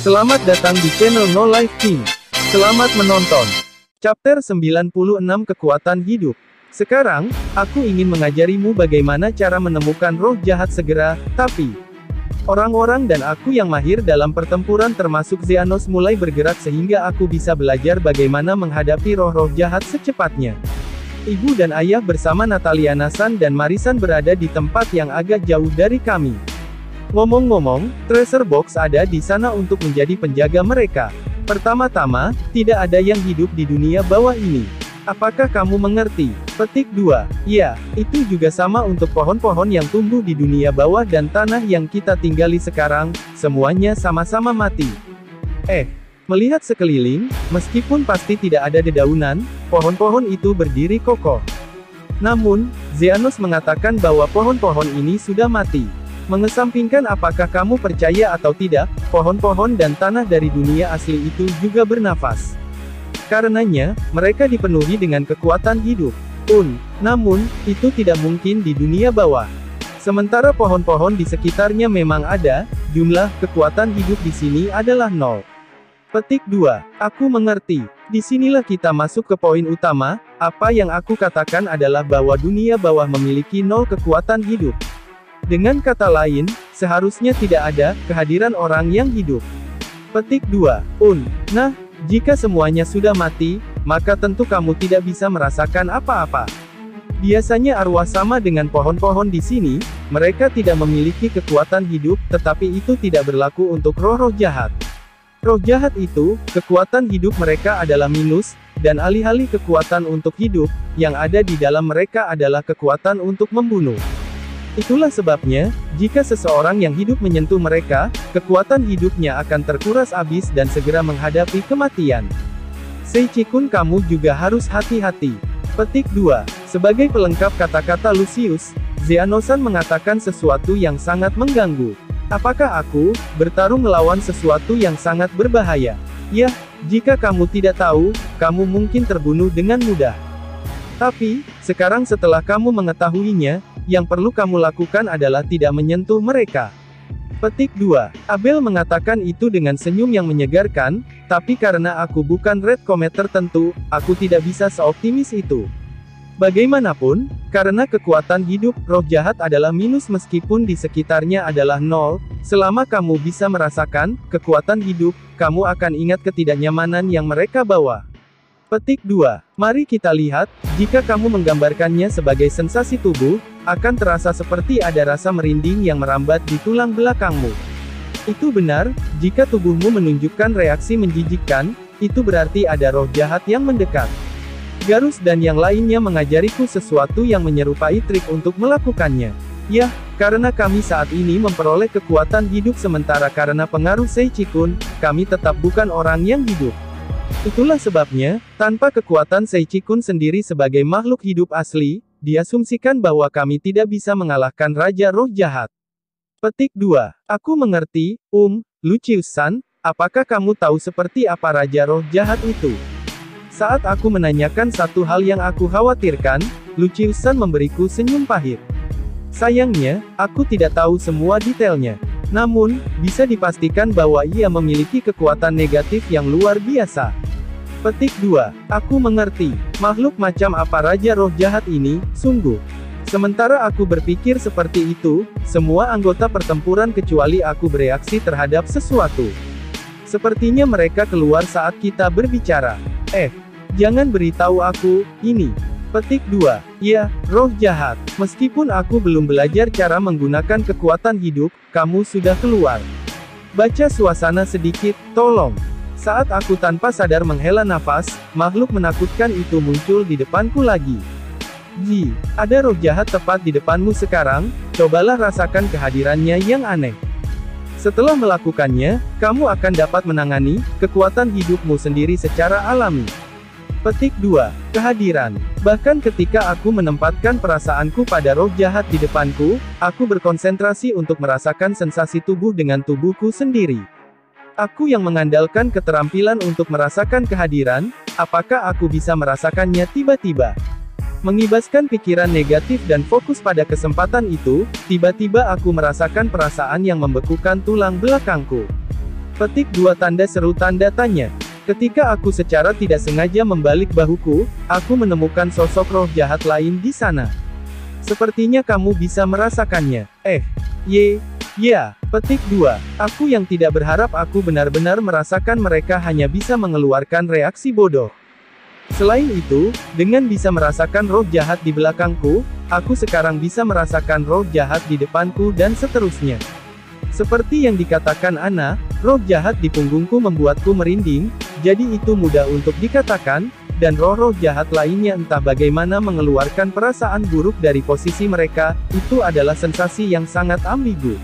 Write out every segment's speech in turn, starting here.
Selamat datang di channel No Life King. Selamat menonton. Chapter 96 Kekuatan Hidup. Sekarang, aku ingin mengajarimu bagaimana cara menemukan roh jahat segera, tapi orang-orang dan aku yang mahir dalam pertempuran termasuk Zeanos mulai bergerak sehingga aku bisa belajar bagaimana menghadapi roh-roh jahat secepatnya. Ibu dan ayah bersama Nataliana San dan Marisan berada di tempat yang agak jauh dari kami. Ngomong-ngomong, treasure box ada di sana untuk menjadi penjaga mereka. Pertama-tama, tidak ada yang hidup di dunia bawah ini. Apakah kamu mengerti? Petik 2. Ya, itu juga sama untuk pohon-pohon yang tumbuh di dunia bawah dan tanah yang kita tinggali sekarang, semuanya sama-sama mati. Melihat sekeliling, meskipun pasti tidak ada dedaunan, pohon-pohon itu berdiri kokoh. Namun, Zeanos mengatakan bahwa pohon-pohon ini sudah mati. Mengesampingkan apakah kamu percaya atau tidak, pohon-pohon dan tanah dari dunia asli itu juga bernafas. Karenanya, mereka dipenuhi dengan kekuatan hidup. Namun, itu tidak mungkin di dunia bawah. Sementara pohon-pohon di sekitarnya memang ada, jumlah kekuatan hidup di sini adalah 0. Petik 2. Aku mengerti. Disinilah kita masuk ke poin utama, apa yang aku katakan adalah bahwa dunia bawah memiliki 0 kekuatan hidup. Dengan kata lain, seharusnya tidak ada kehadiran orang yang hidup. Petik 2. Nah, jika semuanya sudah mati, maka tentu kamu tidak bisa merasakan apa-apa. Biasanya arwah sama dengan pohon-pohon di sini, mereka tidak memiliki kekuatan hidup, tetapi itu tidak berlaku untuk roh-roh jahat. Roh jahat itu, kekuatan hidup mereka adalah minus, dan alih-alih kekuatan untuk hidup, yang ada di dalam mereka adalah kekuatan untuk membunuh. Itulah sebabnya, jika seseorang yang hidup menyentuh mereka, kekuatan hidupnya akan terkuras habis dan segera menghadapi kematian. Seichikun, kamu juga harus hati-hati. Petik 2. Sebagai pelengkap kata-kata Lucius, Zeanosan mengatakan sesuatu yang sangat mengganggu. Apakah aku bertarung melawan sesuatu yang sangat berbahaya? Yah, jika kamu tidak tahu, kamu mungkin terbunuh dengan mudah. Tapi, sekarang setelah kamu mengetahuinya, yang perlu kamu lakukan adalah tidak menyentuh mereka. Petik 2. Abel mengatakan itu dengan senyum yang menyegarkan, tapi karena aku bukan red comet tertentu, aku tidak bisa seoptimis itu. Bagaimanapun, karena kekuatan hidup, roh jahat adalah minus meskipun di sekitarnya adalah 0, selama kamu bisa merasakan kekuatan hidup, kamu akan ingat ketidaknyamanan yang mereka bawa. Petik 2. Mari kita lihat, jika kamu menggambarkannya sebagai sensasi tubuh, akan terasa seperti ada rasa merinding yang merambat di tulang belakangmu. Itu benar, jika tubuhmu menunjukkan reaksi menjijikkan, itu berarti ada roh jahat yang mendekat. Garus dan yang lainnya mengajariku sesuatu yang menyerupai trik untuk melakukannya. Yah, karena kami saat ini memperoleh kekuatan hidup sementara karena pengaruh Seichikun, kami tetap bukan orang yang hidup. Itulah sebabnya, tanpa kekuatan Seichikun sendiri sebagai makhluk hidup asli, diasumsikan bahwa kami tidak bisa mengalahkan Raja Roh Jahat. Petik 2. Aku mengerti, Lucius-san, apakah kamu tahu seperti apa Raja Roh Jahat itu? Saat aku menanyakan satu hal yang aku khawatirkan, Lucius-san memberiku senyum pahit. Sayangnya, aku tidak tahu semua detailnya. Namun, bisa dipastikan bahwa ia memiliki kekuatan negatif yang luar biasa. Petik 2. Aku mengerti. Makhluk macam apa Raja Roh Jahat ini, sungguh. Sementara aku berpikir seperti itu, semua anggota pertempuran kecuali aku bereaksi terhadap sesuatu. Sepertinya mereka keluar saat kita berbicara. Jangan beritahu aku, ini. Petik 2. Ya, roh jahat. Meskipun aku belum belajar cara menggunakan kekuatan hidup, kamu sudah keluar. Baca suasana sedikit, tolong. Saat aku tanpa sadar menghela nafas, makhluk menakutkan itu muncul di depanku lagi. Ada roh jahat tepat di depanmu sekarang, cobalah rasakan kehadirannya yang aneh. Setelah melakukannya, kamu akan dapat menangani kekuatan hidupmu sendiri secara alami. Petik 2. Kehadiran. Bahkan ketika aku menempatkan perasaanku pada roh jahat di depanku, aku berkonsentrasi untuk merasakan sensasi tubuh dengan tubuhku sendiri. Aku yang mengandalkan keterampilan untuk merasakan kehadiran, apakah aku bisa merasakannya tiba-tiba? Mengibaskan pikiran negatif dan fokus pada kesempatan itu, tiba-tiba aku merasakan perasaan yang membekukan tulang belakangku. Petik 2 tanda seru tanda tanya. Ketika aku secara tidak sengaja membalik bahuku, aku menemukan sosok roh jahat lain di sana. Sepertinya kamu bisa merasakannya. Ya. Petik 2. Aku yang tidak berharap aku benar-benar merasakan mereka hanya bisa mengeluarkan reaksi bodoh. Selain itu, dengan bisa merasakan roh jahat di belakangku, aku sekarang bisa merasakan roh jahat di depanku dan seterusnya. Seperti yang dikatakan Ana, roh jahat di punggungku membuatku merinding, jadi itu mudah untuk dikatakan, dan roh-roh jahat lainnya entah bagaimana mengeluarkan perasaan buruk dari posisi mereka, itu adalah sensasi yang sangat ambigu.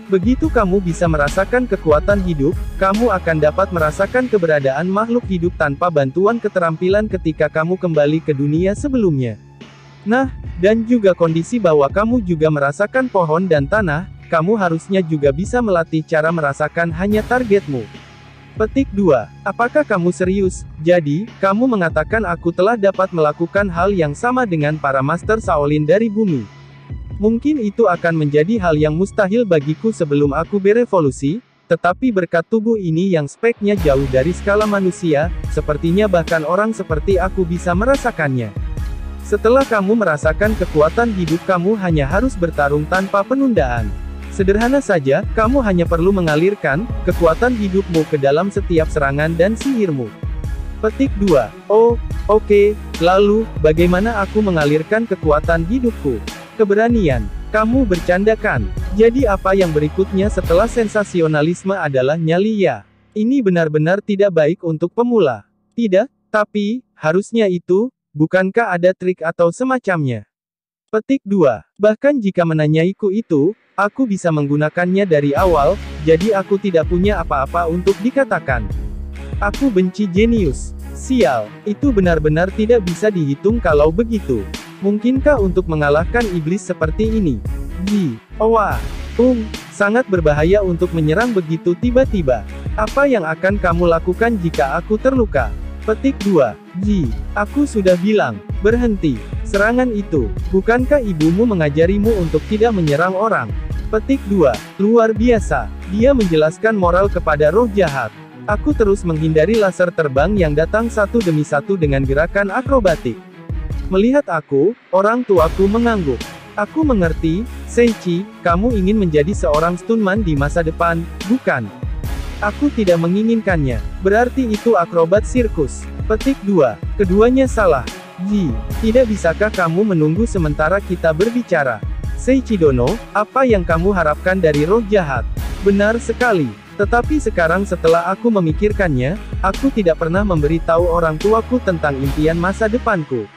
Begitu kamu bisa merasakan kekuatan hidup, kamu akan dapat merasakan keberadaan makhluk hidup tanpa bantuan keterampilan ketika kamu kembali ke dunia sebelumnya. Nah, dan juga kondisi bahwa kamu juga merasakan pohon dan tanah, kamu harusnya juga bisa melatih cara merasakan hanya targetmu. Petik 2. Apakah kamu serius? Jadi, kamu mengatakan aku telah dapat melakukan hal yang sama dengan para Master Shaolin dari bumi. Mungkin itu akan menjadi hal yang mustahil bagiku sebelum aku berevolusi, tetapi berkat tubuh ini yang speknya jauh dari skala manusia, sepertinya bahkan orang seperti aku bisa merasakannya. Setelah kamu merasakan kekuatan hidup, kamu hanya harus bertarung tanpa penundaan. Sederhana saja, kamu hanya perlu mengalirkan kekuatan hidupmu ke dalam setiap serangan dan sihirmu. Petik 2. Oh, oke, lalu, bagaimana aku mengalirkan kekuatan hidupku? Keberanian. Kamu bercandakan. Jadi apa yang berikutnya setelah sensasionalisme adalah nyali ya? Ini benar-benar tidak baik untuk pemula. Tidak, tapi, harusnya itu, bukankah ada trik atau semacamnya? Petik 2. Bahkan jika menanyaiku itu, aku bisa menggunakannya dari awal, jadi aku tidak punya apa-apa untuk dikatakan. Aku benci jenius. Sial, itu benar-benar tidak bisa dihitung kalau begitu. Mungkinkah untuk mengalahkan iblis seperti ini? Sangat berbahaya untuk menyerang begitu tiba-tiba. Apa yang akan kamu lakukan jika aku terluka? Petik 2. Aku sudah bilang, berhenti. Serangan itu, bukankah ibumu mengajarimu untuk tidak menyerang orang? Petik 2. Luar biasa. Dia menjelaskan moral kepada roh jahat. Aku terus menghindari laser terbang yang datang satu demi satu dengan gerakan akrobatik. Melihat aku, orang tuaku mengangguk. Aku mengerti, Seiichi, kamu ingin menjadi seorang stuntman di masa depan, bukan? Aku tidak menginginkannya. Berarti itu akrobat sirkus. Petik 2. Keduanya salah. Tidak bisakah kamu menunggu sementara kita berbicara? Seiichi Dono, apa yang kamu harapkan dari roh jahat? Benar sekali. Tetapi sekarang setelah aku memikirkannya, aku tidak pernah memberitahu orang tuaku tentang impian masa depanku.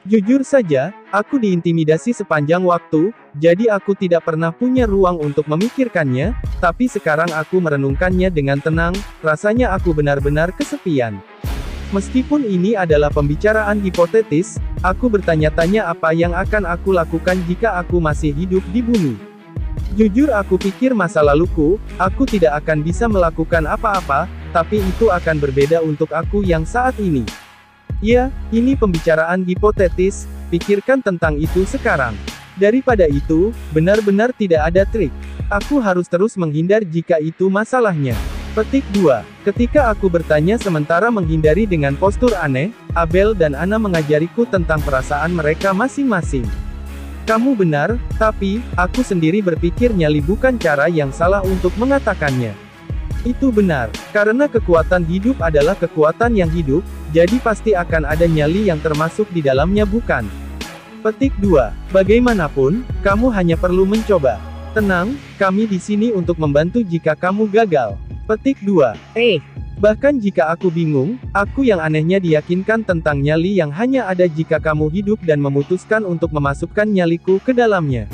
Jujur saja, aku diintimidasi sepanjang waktu, jadi aku tidak pernah punya ruang untuk memikirkannya, tapi sekarang aku merenungkannya dengan tenang, rasanya aku benar-benar kesepian. Meskipun ini adalah pembicaraan hipotetis, aku bertanya-tanya apa yang akan aku lakukan jika aku masih hidup di bumi. Jujur aku pikir masa laluku, aku tidak akan bisa melakukan apa-apa, tapi itu akan berbeda untuk aku yang saat ini. Ya, ini pembicaraan hipotetis, pikirkan tentang itu sekarang. Daripada itu, benar-benar tidak ada trik. Aku harus terus menghindar jika itu masalahnya. Petik 2. Ketika aku bertanya sementara menghindari dengan postur aneh, Abel dan Ana mengajariku tentang perasaan mereka masing-masing. Kamu benar, tapi, aku sendiri berpikir nyali bukan cara yang salah untuk mengatakannya. Itu benar, karena kekuatan hidup adalah kekuatan yang hidup, jadi pasti akan ada nyali yang termasuk di dalamnya bukan? Petik 2. Bagaimanapun, kamu hanya perlu mencoba. Tenang, kami di sini untuk membantu jika kamu gagal. Petik 2. Bahkan jika aku bingung, aku yang anehnya diyakinkan tentang nyali yang hanya ada jika kamu hidup dan memutuskan untuk memasukkan nyaliku ke dalamnya.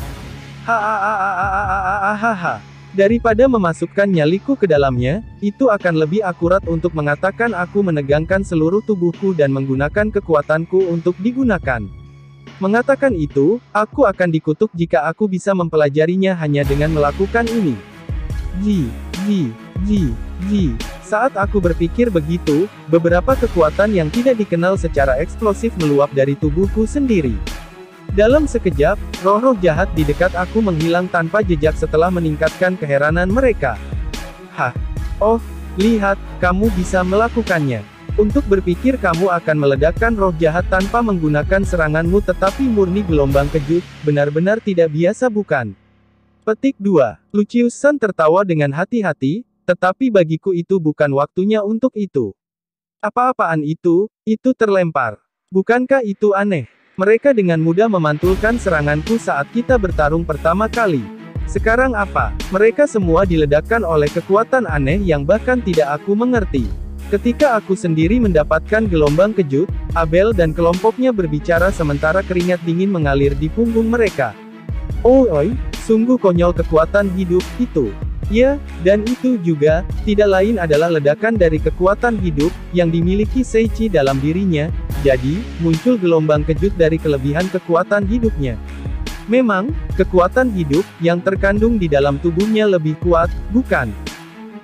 Daripada memasukkan nyaliku ke dalamnya, itu akan lebih akurat untuk mengatakan aku menegangkan seluruh tubuhku dan menggunakan kekuatanku untuk digunakan. Mengatakan itu, aku akan dikutuk jika aku bisa mempelajarinya hanya dengan melakukan ini. Saat aku berpikir begitu, beberapa kekuatan yang tidak dikenal secara eksplosif meluap dari tubuhku sendiri. Dalam sekejap, roh-roh jahat di dekat aku menghilang tanpa jejak setelah meningkatkan keheranan mereka. Oh, lihat, kamu bisa melakukannya. Untuk berpikir kamu akan meledakkan roh jahat tanpa menggunakan seranganmu tetapi murni gelombang kejut, benar-benar tidak biasa bukan? Petik 2. Lucius San tertawa dengan hati-hati, tetapi bagiku itu bukan waktunya untuk itu. Apa-apaan itu terlempar. Bukankah itu aneh? Mereka dengan mudah memantulkan seranganku saat kita bertarung pertama kali. Sekarang apa? Mereka semua diledakkan oleh kekuatan aneh yang bahkan tidak aku mengerti. Ketika aku sendiri mendapatkan gelombang kejut, Abel dan kelompoknya berbicara sementara keringat dingin mengalir di punggung mereka. Oi, sungguh konyol kekuatan hidup itu. Ya, dan itu juga, tidak lain adalah ledakan dari kekuatan hidup, yang dimiliki Seichi dalam dirinya, jadi, muncul gelombang kejut dari kelebihan kekuatan hidupnya. Memang, kekuatan hidup, yang terkandung di dalam tubuhnya lebih kuat, bukan?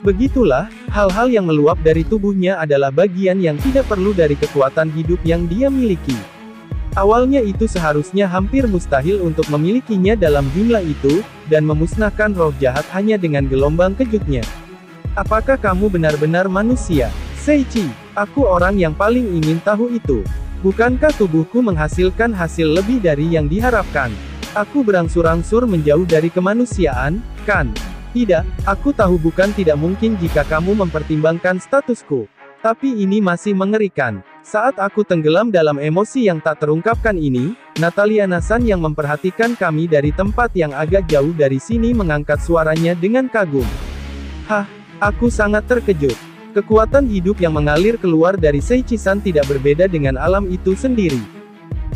Begitulah, hal-hal yang meluap dari tubuhnya adalah bagian yang tidak perlu dari kekuatan hidup yang dia miliki. Awalnya itu seharusnya hampir mustahil untuk memilikinya dalam jumlah itu, dan memusnahkan roh jahat hanya dengan gelombang kejutnya. Apakah kamu benar-benar manusia? Seichi, aku orang yang paling ingin tahu itu. Bukankah tubuhku menghasilkan hasil lebih dari yang diharapkan? Aku berangsur-angsur menjauh dari kemanusiaan, kan? Tidak, aku tahu bukan tidak mungkin jika kamu mempertimbangkan statusku. Tapi ini masih mengerikan. Saat aku tenggelam dalam emosi yang tak terungkapkan ini, Nataliana San yang memperhatikan kami dari tempat yang agak jauh dari sini mengangkat suaranya dengan kagum. Hah, aku sangat terkejut. Kekuatan hidup yang mengalir keluar dari Seichi-san tidak berbeda dengan alam itu sendiri.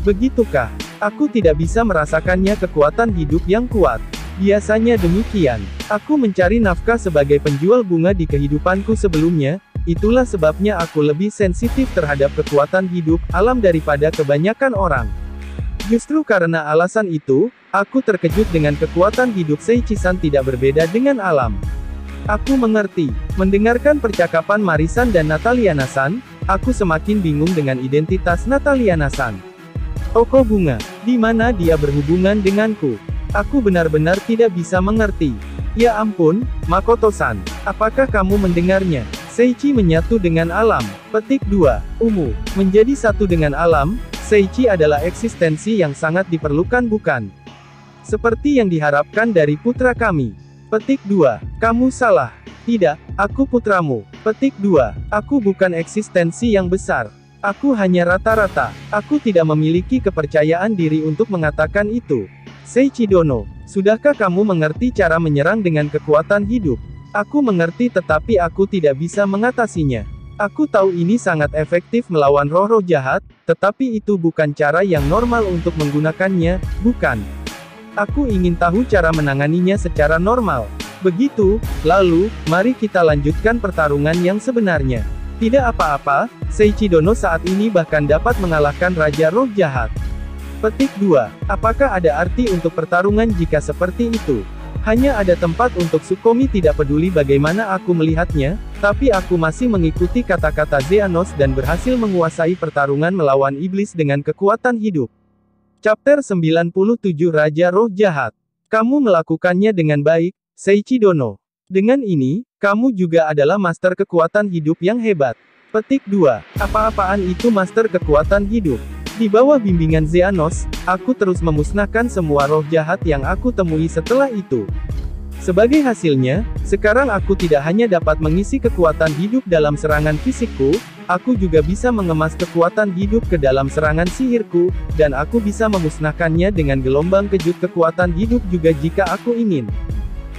Begitukah? Aku tidak bisa merasakannya kekuatan hidup yang kuat. Biasanya demikian. Aku mencari nafkah sebagai penjual bunga di kehidupanku sebelumnya, itulah sebabnya aku lebih sensitif terhadap kekuatan hidup alam daripada kebanyakan orang. Justru karena alasan itu, aku terkejut dengan kekuatan hidup Seichi-san tidak berbeda dengan alam. Aku mengerti. Mendengarkan percakapan Marisan dan Nataliana San, aku semakin bingung dengan identitas Nataliana San. Toko bunga, di mana dia berhubungan denganku? Aku benar-benar tidak bisa mengerti. Ya ampun, Makoto-san, apakah kamu mendengarnya? Seichi menyatu dengan alam. Petik 2. Ungu. Menjadi satu dengan alam, Seichi adalah eksistensi yang sangat diperlukan bukan? Seperti yang diharapkan dari putra kami. Petik 2. Kamu salah. Tidak, aku putramu. Petik 2. Aku bukan eksistensi yang besar. Aku hanya rata-rata. Aku tidak memiliki kepercayaan diri untuk mengatakan itu. Seichi Dono, sudahkah kamu mengerti cara menyerang dengan kekuatan hidup? Aku mengerti tetapi aku tidak bisa mengatasinya. Aku tahu ini sangat efektif melawan roh-roh jahat, tetapi itu bukan cara yang normal untuk menggunakannya, bukan? Aku ingin tahu cara menanganinya secara normal. Begitu, lalu, mari kita lanjutkan pertarungan yang sebenarnya. Tidak apa-apa, Seichi Dono saat ini bahkan dapat mengalahkan Raja Roh Jahat. Petik 2. Apakah ada arti untuk pertarungan jika seperti itu? Hanya ada tempat untuk Sukomi tidak peduli bagaimana aku melihatnya, tapi aku masih mengikuti kata-kata Zeanos dan berhasil menguasai pertarungan melawan iblis dengan kekuatan hidup. Chapter 97 Raja Roh Jahat. Kamu melakukannya dengan baik, Seichi Dono. Dengan ini, kamu juga adalah master kekuatan hidup yang hebat. Petik 2. Apa-apaan itu master kekuatan hidup? Di bawah bimbingan Zeanos, aku terus memusnahkan semua roh jahat yang aku temui setelah itu. Sebagai hasilnya, sekarang aku tidak hanya dapat mengisi kekuatan hidup dalam serangan fisikku, aku juga bisa mengemas kekuatan hidup ke dalam serangan sihirku, dan aku bisa memusnahkannya dengan gelombang kejut kekuatan hidup juga jika aku ingin.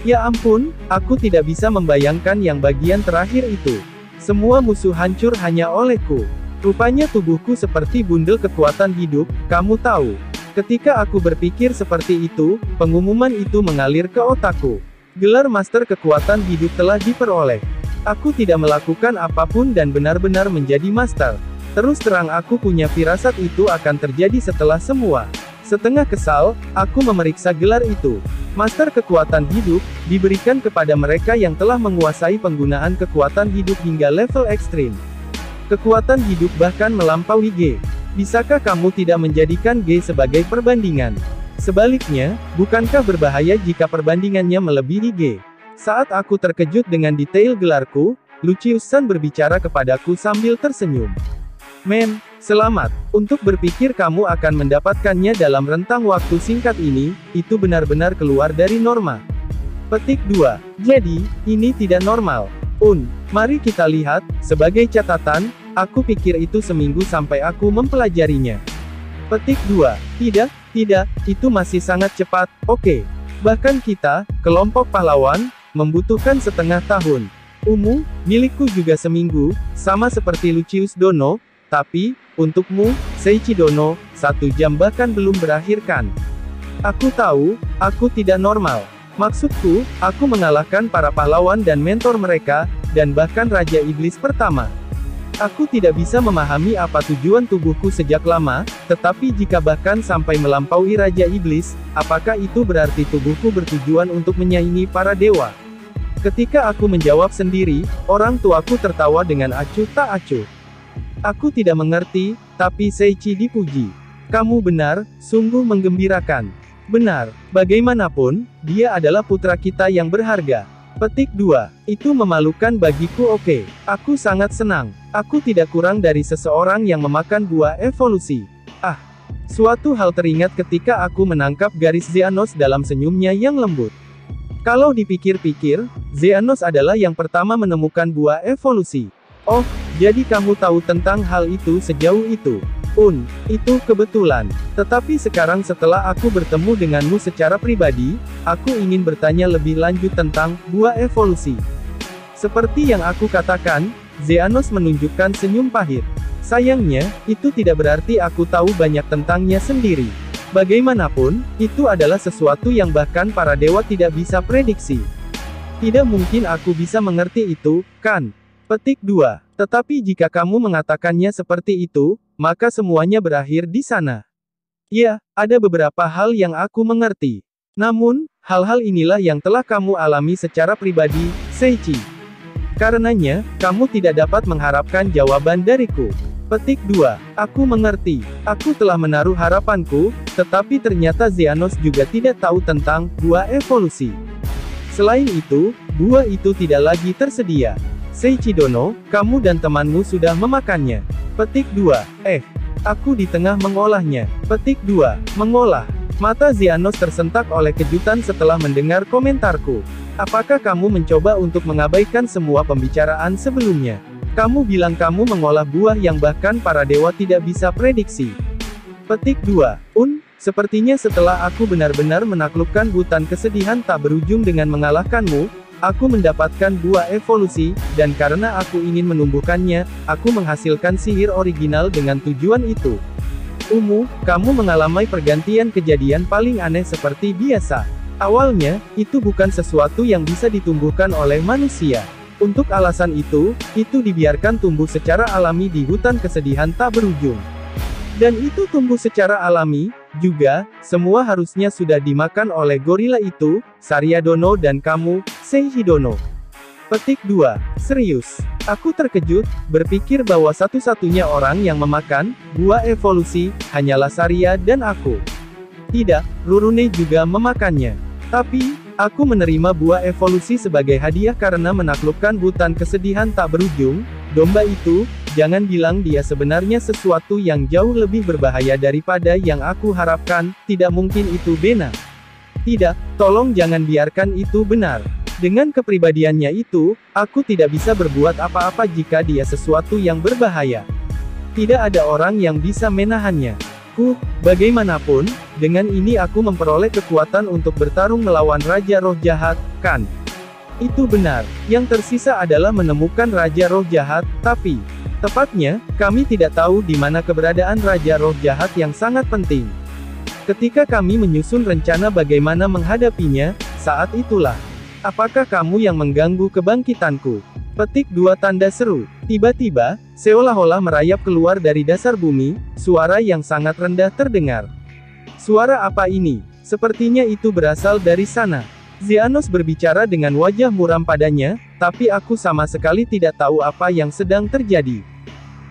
Ya ampun, aku tidak bisa membayangkan yang bagian terakhir itu. Semua musuh hancur hanya olehku. Rupanya tubuhku seperti bundel kekuatan hidup, kamu tahu. Ketika aku berpikir seperti itu, pengumuman itu mengalir ke otakku. Gelar Master Kekuatan Hidup telah diperoleh. Aku tidak melakukan apapun dan benar-benar menjadi Master. Terus terang aku punya firasat itu akan terjadi setelah semua. Setengah kesal, aku memeriksa gelar itu. Master Kekuatan Hidup, diberikan kepada mereka yang telah menguasai penggunaan kekuatan hidup hingga level ekstrim. Kekuatan hidup bahkan melampaui G. Bisakah kamu tidak menjadikan G sebagai perbandingan? Sebaliknya, bukankah berbahaya jika perbandingannya melebihi G? Saat aku terkejut dengan detail gelarku, Lucius-san berbicara kepadaku sambil tersenyum. Men, selamat. Untuk berpikir kamu akan mendapatkannya dalam rentang waktu singkat ini, itu benar-benar keluar dari norma. Petik 2. Jadi, ini tidak normal. Mari kita lihat, sebagai catatan, aku pikir itu seminggu sampai aku mempelajarinya. Petik 2. Tidak, itu masih sangat cepat, oke. Bahkan kita, kelompok pahlawan, membutuhkan setengah tahun. Milikku juga seminggu, sama seperti Lucius Dono, tapi, untukmu, Seiichi Dono, 1 jam bahkan belum berakhir kan? Aku tahu, aku tidak normal. Maksudku, aku mengalahkan para pahlawan dan mentor mereka, dan bahkan Raja Iblis pertama. Aku tidak bisa memahami apa tujuan tubuhku sejak lama, tetapi jika bahkan sampai melampaui Raja Iblis, apakah itu berarti tubuhku bertujuan untuk menyaingi para dewa? Ketika aku menjawab sendiri, orang tuaku tertawa dengan acuh tak acuh. Aku tidak mengerti, tapi Seiichi dipuji. Kamu benar, sungguh menggembirakan. Benar, bagaimanapun, dia adalah putra kita yang berharga. Petik 2. Itu memalukan bagiku oke. Aku sangat senang. Aku tidak kurang dari seseorang yang memakan buah evolusi. Suatu hal teringat ketika aku menangkap garis Xehanort dalam senyumnya yang lembut. Kalau dipikir-pikir, Xehanort adalah yang pertama menemukan buah evolusi. Oh, jadi kamu tahu tentang hal itu sejauh itu. Itu kebetulan. Tetapi sekarang setelah aku bertemu denganmu secara pribadi, aku ingin bertanya lebih lanjut tentang buah evolusi. Seperti yang aku katakan, Xehanort menunjukkan senyum pahit. Sayangnya, itu tidak berarti aku tahu banyak tentangnya sendiri. Bagaimanapun, itu adalah sesuatu yang bahkan para dewa tidak bisa prediksi. Tidak mungkin aku bisa mengerti itu, kan? Petik 2. Tetapi jika kamu mengatakannya seperti itu, maka semuanya berakhir di sana. Ya, ada beberapa hal yang aku mengerti. Namun, hal-hal inilah yang telah kamu alami secara pribadi, Seiichi. Karenanya, kamu tidak dapat mengharapkan jawaban dariku. Petik 2. Aku mengerti. Aku telah menaruh harapanku, tetapi ternyata Xehanort juga tidak tahu tentang buah evolusi. Selain itu, buah itu tidak lagi tersedia. Seiichi Dono, kamu dan temanmu sudah memakannya. Petik 2. Aku di tengah mengolahnya. Petik 2. Mengolah. Mata Xehanort tersentak oleh kejutan setelah mendengar komentarku. Apakah kamu mencoba untuk mengabaikan semua pembicaraan sebelumnya? Kamu bilang kamu mengolah buah yang bahkan para dewa tidak bisa prediksi. Petik 2. Sepertinya setelah aku benar-benar menaklukkan hutan kesedihan tak berujung dengan mengalahkanmu, aku mendapatkan buah evolusi, dan karena aku ingin menumbuhkannya, aku menghasilkan sihir original dengan tujuan itu. Kamu mengalami pergantian kejadian paling aneh seperti biasa. Awalnya, itu bukan sesuatu yang bisa ditumbuhkan oleh manusia. Untuk alasan itu dibiarkan tumbuh secara alami di hutan kesedihan tak berujung. Dan itu tumbuh secara alami, juga, semua harusnya sudah dimakan oleh gorila itu, Sarya Dono dan kamu, Seiichi Dono. Petik 2. Serius. Aku terkejut, berpikir bahwa satu-satunya orang yang memakan buah evolusi, hanyalah Sarya dan aku. Tidak, Rurune juga memakannya. Tapi, aku menerima buah evolusi sebagai hadiah karena menaklukkan hutan kesedihan tak berujung. Domba itu, jangan bilang dia sebenarnya sesuatu yang jauh lebih berbahaya daripada yang aku harapkan, tidak mungkin itu benar. Tidak, tolong jangan biarkan itu benar. Dengan kepribadiannya itu, aku tidak bisa berbuat apa-apa jika dia sesuatu yang berbahaya. Tidak ada orang yang bisa menahannya. Bagaimanapun, dengan ini aku memperoleh kekuatan untuk bertarung melawan Raja Roh Jahat, kan? Itu benar. Yang tersisa adalah menemukan Raja Roh Jahat, tapi, tepatnya, kami tidak tahu di mana keberadaan Raja Roh Jahat yang sangat penting. Ketika kami menyusun rencana bagaimana menghadapinya, saat itulah. Apakah kamu yang mengganggu kebangkitanku? Petik 2 tanda seru. Tiba-tiba, seolah-olah merayap keluar dari dasar bumi, suara yang sangat rendah terdengar. Suara apa ini? Sepertinya itu berasal dari sana. Xehanort berbicara dengan wajah muram padanya, tapi aku sama sekali tidak tahu apa yang sedang terjadi.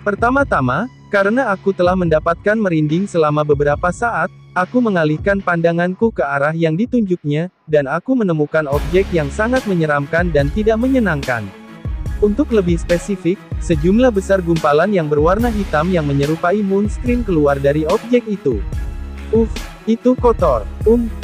Pertama-tama, Karena aku telah mendapatkan merinding selama beberapa saat, aku mengalihkan pandanganku ke arah yang ditunjuknya, dan aku menemukan objek yang sangat menyeramkan dan tidak menyenangkan. Untuk lebih spesifik, sejumlah besar gumpalan yang berwarna hitam yang menyerupai moonstream keluar dari objek itu. Itu kotor.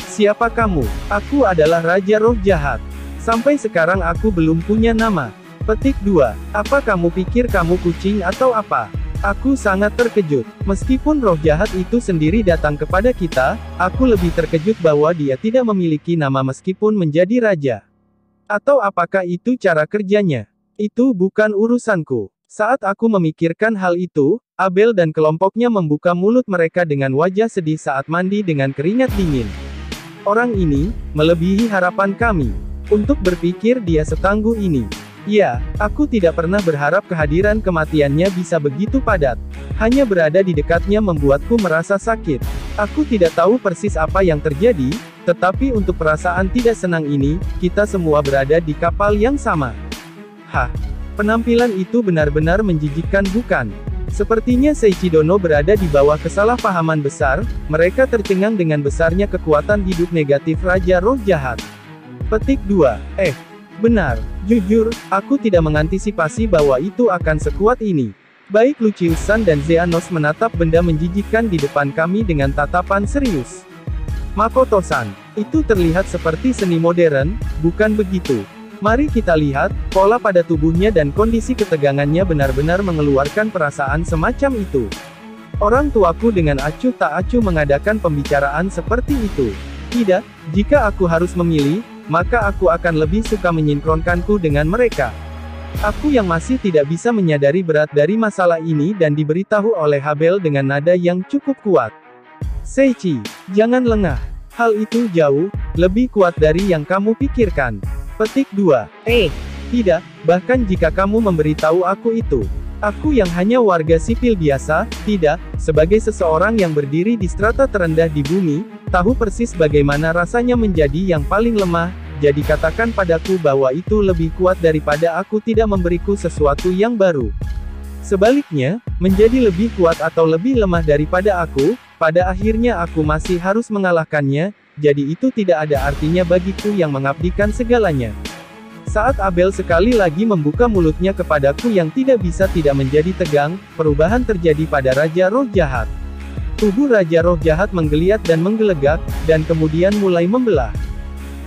Siapa kamu? Aku adalah Raja Roh Jahat. Sampai sekarang aku belum punya nama. Petik 2. Apa kamu pikir kamu kucing atau apa? Aku sangat terkejut. Meskipun roh jahat itu sendiri datang kepada kita, aku lebih terkejut bahwa dia tidak memiliki nama meskipun menjadi raja. Atau apakah itu cara kerjanya? Itu bukan urusanku. Saat aku memikirkan hal itu, Abel dan kelompoknya membuka mulut mereka dengan wajah sedih saat mandi dengan keringat dingin. Orang ini melebihi harapan kami. Untuk berpikir dia setangguh ini. Ya, aku tidak pernah berharap kehadiran kematiannya bisa begitu padat. Hanya berada di dekatnya membuatku merasa sakit. Aku tidak tahu persis apa yang terjadi, tetapi untuk perasaan tidak senang ini, kita semua berada di kapal yang sama. Penampilan itu benar-benar menjijikkan bukan? Sepertinya Seiichidono berada di bawah kesalahpahaman besar, mereka tercengang dengan besarnya kekuatan hidup negatif Raja Roh Jahat. Petik 2. Benar. Jujur, aku tidak mengantisipasi bahwa itu akan sekuat ini. Baik Lucius-san dan Zeanos menatap benda menjijikkan di depan kami dengan tatapan serius. Makoto-san, itu terlihat seperti seni modern, bukan begitu? Mari kita lihat, pola pada tubuhnya dan kondisi ketegangannya benar-benar mengeluarkan perasaan semacam itu. Orang tuaku dengan acuh tak acuh mengadakan pembicaraan seperti itu. Tidak, jika aku harus memilih, maka aku akan lebih suka menyinkronkanku dengan mereka. Aku yang masih tidak bisa menyadari berat dari masalah ini dan diberitahu oleh Abel dengan nada yang cukup kuat. Seiichi, jangan lengah. Hal itu jauh lebih kuat dari yang kamu pikirkan. Petik 2. Tidak, bahkan jika kamu memberitahu aku itu. Aku yang hanya warga sipil biasa, tidak, sebagai seseorang yang berdiri di strata terendah di bumi, tahu persis bagaimana rasanya menjadi yang paling lemah, jadi katakan padaku bahwa itu lebih kuat daripada aku tidak memberiku sesuatu yang baru. Sebaliknya, menjadi lebih kuat atau lebih lemah daripada aku, pada akhirnya aku masih harus mengalahkannya, jadi itu tidak ada artinya bagiku yang mengabdikan segalanya. Saat Abel sekali lagi membuka mulutnya kepadaku yang tidak bisa tidak menjadi tegang, perubahan terjadi pada Raja Roh Jahat. Tubuh Raja Roh Jahat menggeliat dan menggelegak, dan kemudian mulai membelah.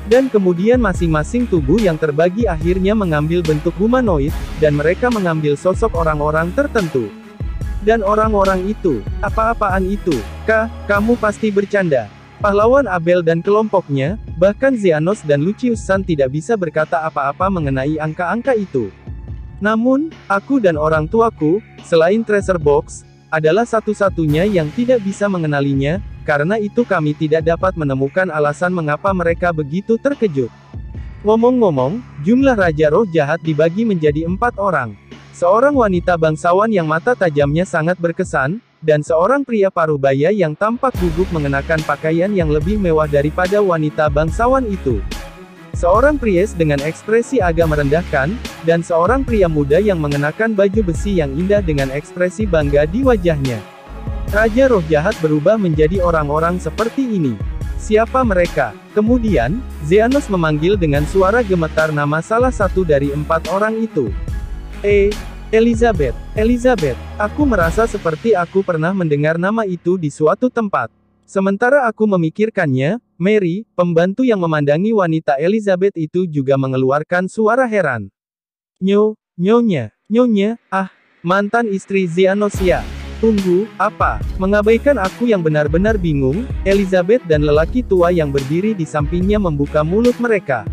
Dan kemudian masing-masing tubuh yang terbagi akhirnya mengambil bentuk humanoid, dan mereka mengambil sosok orang-orang tertentu. Dan orang-orang itu, apa-apaan itu? Kamu pasti bercanda. Pahlawan Abel dan kelompoknya, bahkan Zeanos dan Lucius-san tidak bisa berkata apa-apa mengenai angka-angka itu. Namun, aku dan orang tuaku, selain Treasure Box, adalah satu-satunya yang tidak bisa mengenalinya, karena itu kami tidak dapat menemukan alasan mengapa mereka begitu terkejut. Ngomong-ngomong, jumlah Raja Roh Jahat dibagi menjadi 4 orang. Seorang wanita bangsawan yang mata tajamnya sangat berkesan, dan seorang pria parubaya yang tampak gugup mengenakan pakaian yang lebih mewah daripada wanita bangsawan itu. Seorang priest dengan ekspresi agak merendahkan, dan seorang pria muda yang mengenakan baju besi yang indah dengan ekspresi bangga di wajahnya. Raja Roh Jahat berubah menjadi orang-orang seperti ini. Siapa mereka? Kemudian, Zeanos memanggil dengan suara gemetar nama salah satu dari 4 orang itu. Elizabeth, aku merasa seperti aku pernah mendengar nama itu di suatu tempat. Sementara aku memikirkannya, Mary, pembantu yang memandangi wanita Elizabeth itu juga mengeluarkan suara heran. Nyonya, mantan istri Zeanos ya. Tunggu, apa? Mengabaikan aku yang benar-benar bingung, Elizabeth dan lelaki tua yang berdiri di sampingnya membuka mulut mereka.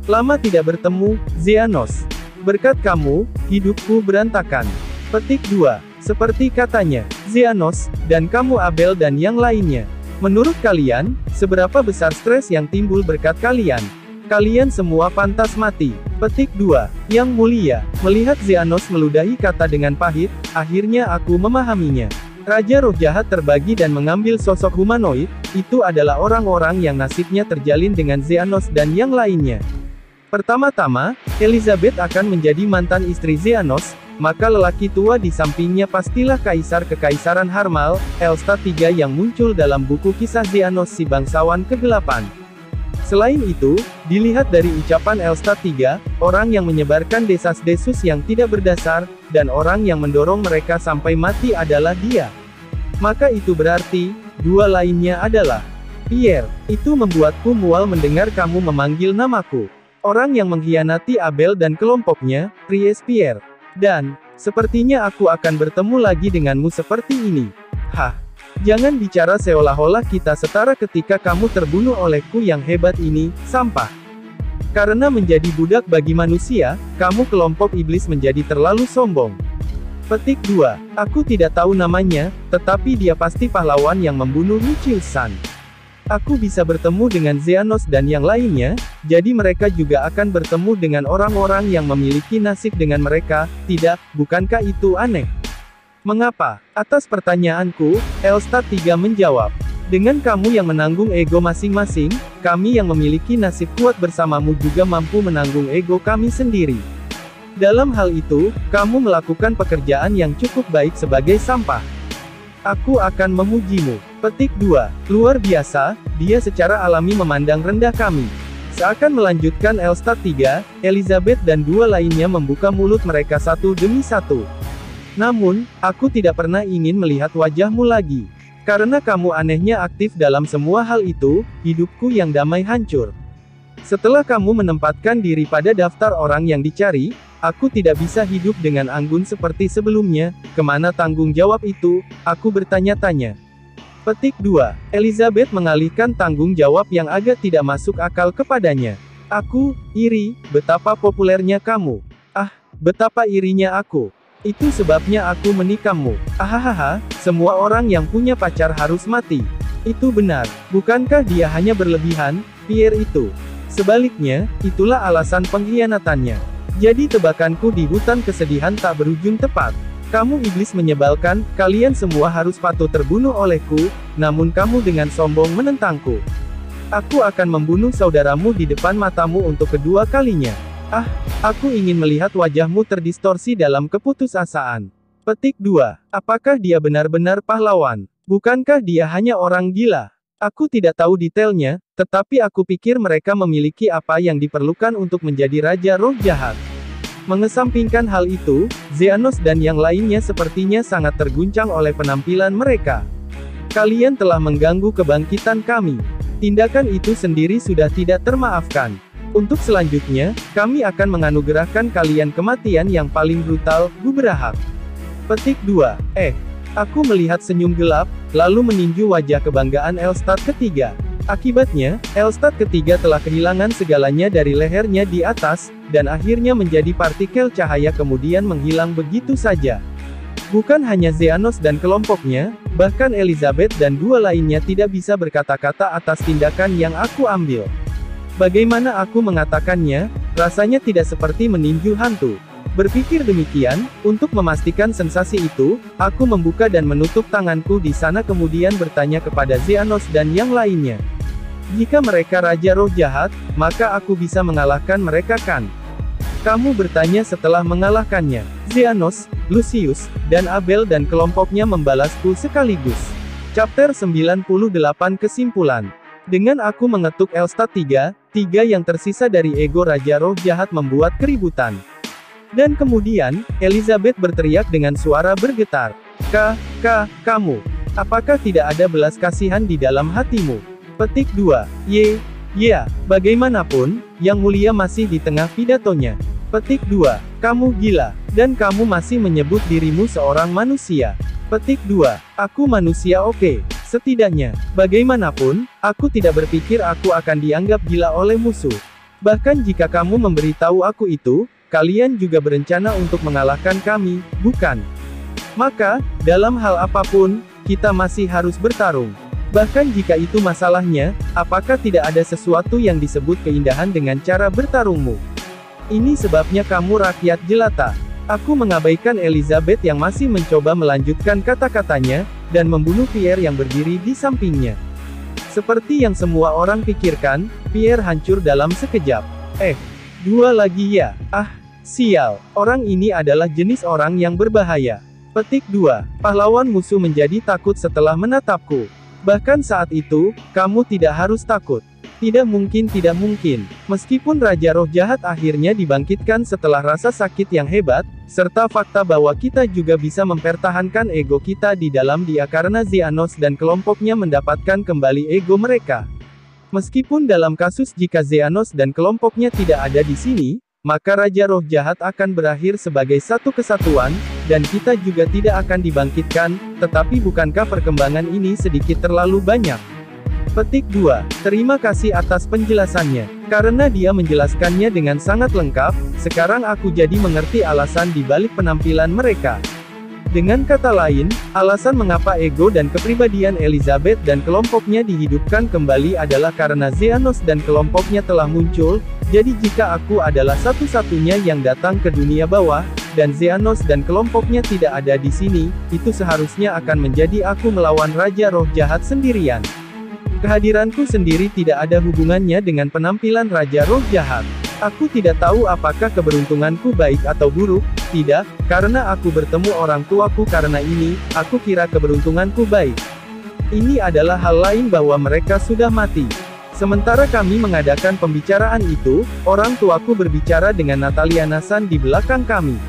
Lama tidak bertemu, Zeanos. Berkat kamu, hidupku berantakan. Petik 2. Seperti katanya, Zeanos, dan kamu Abel dan yang lainnya. Menurut kalian, seberapa besar stres yang timbul berkat kalian? Kalian semua pantas mati. Petik 2. Yang mulia, melihat Zeanos meludahi kata dengan pahit, akhirnya aku memahaminya. Raja Roh Jahat terbagi dan mengambil sosok humanoid, itu adalah orang-orang yang nasibnya terjalin dengan Zeanos dan yang lainnya. Pertama-tama, Elizabeth akan menjadi mantan istri Zeanos, maka lelaki tua di sampingnya pastilah Kaisar Kekaisaran Harmal, Elstat III yang muncul dalam buku kisah Zeanos si bangsawan kegelapan. Selain itu, dilihat dari ucapan Elstat III, orang yang menyebarkan desas-desus yang tidak berdasar, dan orang yang mendorong mereka sampai mati adalah dia. Maka itu berarti, dua lainnya adalah Pierre. Itu membuatku mual mendengar kamu memanggil namaku. Orang yang mengkhianati Abel dan kelompoknya, Ries Pierre. Dan, sepertinya aku akan bertemu lagi denganmu seperti ini. Hah. Jangan bicara seolah-olah kita setara ketika kamu terbunuh olehku yang hebat ini, sampah. Karena menjadi budak bagi manusia, kamu kelompok iblis menjadi terlalu sombong. Petik 2. Aku tidak tahu namanya, tetapi dia pasti pahlawan yang membunuh Lucius-san. Aku bisa bertemu dengan Zeanos dan yang lainnya, jadi mereka juga akan bertemu dengan orang-orang yang memiliki nasib dengan mereka, tidak, bukankah itu aneh? Mengapa? Atas pertanyaanku, Elstat III menjawab. Dengan kamu yang menanggung ego masing-masing, kami yang memiliki nasib kuat bersamamu juga mampu menanggung ego kami sendiri. Dalam hal itu, kamu melakukan pekerjaan yang cukup baik sebagai sampah. Aku akan memujimu. Petik 2. Luar biasa, dia secara alami memandang rendah kami. Seakan melanjutkan Elstat III, Elizabeth dan dua lainnya membuka mulut mereka satu demi satu. Namun, aku tidak pernah ingin melihat wajahmu lagi. Karena kamu anehnya aktif dalam semua hal itu, hidupku yang damai hancur. Setelah kamu menempatkan diri pada daftar orang yang dicari, aku tidak bisa hidup dengan anggun seperti sebelumnya. Kemana tanggung jawab itu? Aku bertanya-tanya. Petik 2. Elizabeth mengalihkan tanggung jawab yang agak tidak masuk akal kepadanya. Aku iri, betapa populernya kamu. Ah, betapa irinya aku. Itu sebabnya aku menikahmu. Ahahaha, semua orang yang punya pacar harus mati. Itu benar. Bukankah dia hanya berlebihan, Pierre itu? Sebaliknya, itulah alasan pengkhianatannya. Jadi tebakanku di hutan kesedihan tak berujung tepat. Kamu iblis menyebalkan, kalian semua harus patuh terbunuh olehku, namun kamu dengan sombong menentangku. Aku akan membunuh saudaramu di depan matamu untuk kedua kalinya. Ah, aku ingin melihat wajahmu terdistorsi dalam keputusasaan. Petik 2. Apakah dia benar-benar pahlawan? Bukankah dia hanya orang gila? Aku tidak tahu detailnya, tetapi aku pikir mereka memiliki apa yang diperlukan untuk menjadi raja roh jahat. Mengesampingkan hal itu, Zeanos dan yang lainnya sepertinya sangat terguncang oleh penampilan mereka. Kalian telah mengganggu kebangkitan kami. Tindakan itu sendiri sudah tidak termaafkan. Untuk selanjutnya, kami akan menganugerahkan kalian kematian yang paling brutal, Gubrahak. Petik 2. Aku melihat senyum gelap, lalu meninju wajah kebanggaan Elstat III. Akibatnya, Elstat III telah kehilangan segalanya dari lehernya di atas, dan akhirnya menjadi partikel cahaya kemudian menghilang begitu saja. Bukan hanya Zeanos dan kelompoknya, bahkan Elizabeth dan dua lainnya tidak bisa berkata-kata atas tindakan yang aku ambil. Bagaimana aku mengatakannya, rasanya tidak seperti meninju hantu. Berpikir demikian, untuk memastikan sensasi itu, aku membuka dan menutup tanganku di sana kemudian bertanya kepada Zeanos dan yang lainnya. Jika mereka Raja Roh Jahat, maka aku bisa mengalahkan mereka kan? Kamu bertanya setelah mengalahkannya. Zeanos, Lucius, dan Abel dan kelompoknya membalasku sekaligus. Chapter 98 Kesimpulan. Dengan aku mengetuk Elstat III, tiga yang tersisa dari ego Raja Roh Jahat membuat keributan. Dan kemudian, Elizabeth berteriak dengan suara bergetar. Kamu. Apakah tidak ada belas kasihan di dalam hatimu? Petik 2. Ya, bagaimanapun, Yang Mulia masih di tengah pidatonya. Petik 2. Kamu gila. Dan kamu masih menyebut dirimu seorang manusia. Petik 2. Aku manusia oke. Setidaknya, bagaimanapun, aku tidak berpikir aku akan dianggap gila oleh musuh. Bahkan jika kamu memberitahu aku itu, kalian juga berencana untuk mengalahkan kami, bukan? Maka, dalam hal apapun, kita masih harus bertarung. Bahkan jika itu masalahnya, apakah tidak ada sesuatu yang disebut keindahan dengan cara bertarungmu? Ini sebabnya kamu rakyat jelata. Aku mengabaikan Elizabeth yang masih mencoba melanjutkan kata-katanya, dan membunuh Pierre yang berdiri di sampingnya. Seperti yang semua orang pikirkan, Pierre hancur dalam sekejap. Dua lagi ya? Sial, orang ini adalah jenis orang yang berbahaya. Petik 2. Pahlawan musuh menjadi takut setelah menatapku. Bahkan saat itu, kamu tidak harus takut. Tidak mungkin, tidak mungkin. Meskipun Raja Roh Jahat akhirnya dibangkitkan setelah rasa sakit yang hebat, serta fakta bahwa kita juga bisa mempertahankan ego kita di dalam dia karena Xehanort dan kelompoknya mendapatkan kembali ego mereka. Meskipun dalam kasus jika Xehanort dan kelompoknya tidak ada di sini, maka Raja Roh Jahat akan berakhir sebagai satu kesatuan, dan kita juga tidak akan dibangkitkan, tetapi bukankah perkembangan ini sedikit terlalu banyak? Petik 2. Terima kasih atas penjelasannya. Karena dia menjelaskannya dengan sangat lengkap, sekarang aku jadi mengerti alasan di balik penampilan mereka. Dengan kata lain, alasan mengapa ego dan kepribadian Elizabeth dan kelompoknya dihidupkan kembali adalah karena Xehanort dan kelompoknya telah muncul, jadi jika aku adalah satu-satunya yang datang ke dunia bawah, dan Xehanort dan kelompoknya tidak ada di sini, itu seharusnya akan menjadi aku melawan Raja Roh Jahat sendirian. Kehadiranku sendiri tidak ada hubungannya dengan penampilan Raja Roh Jahat. Aku tidak tahu apakah keberuntunganku baik atau buruk, tidak, karena aku bertemu orang tuaku karena ini, aku kira keberuntunganku baik. Ini adalah hal lain bahwa mereka sudah mati. Sementara kami mengadakan pembicaraan itu, orang tuaku berbicara dengan Natalia Nasan di belakang kami.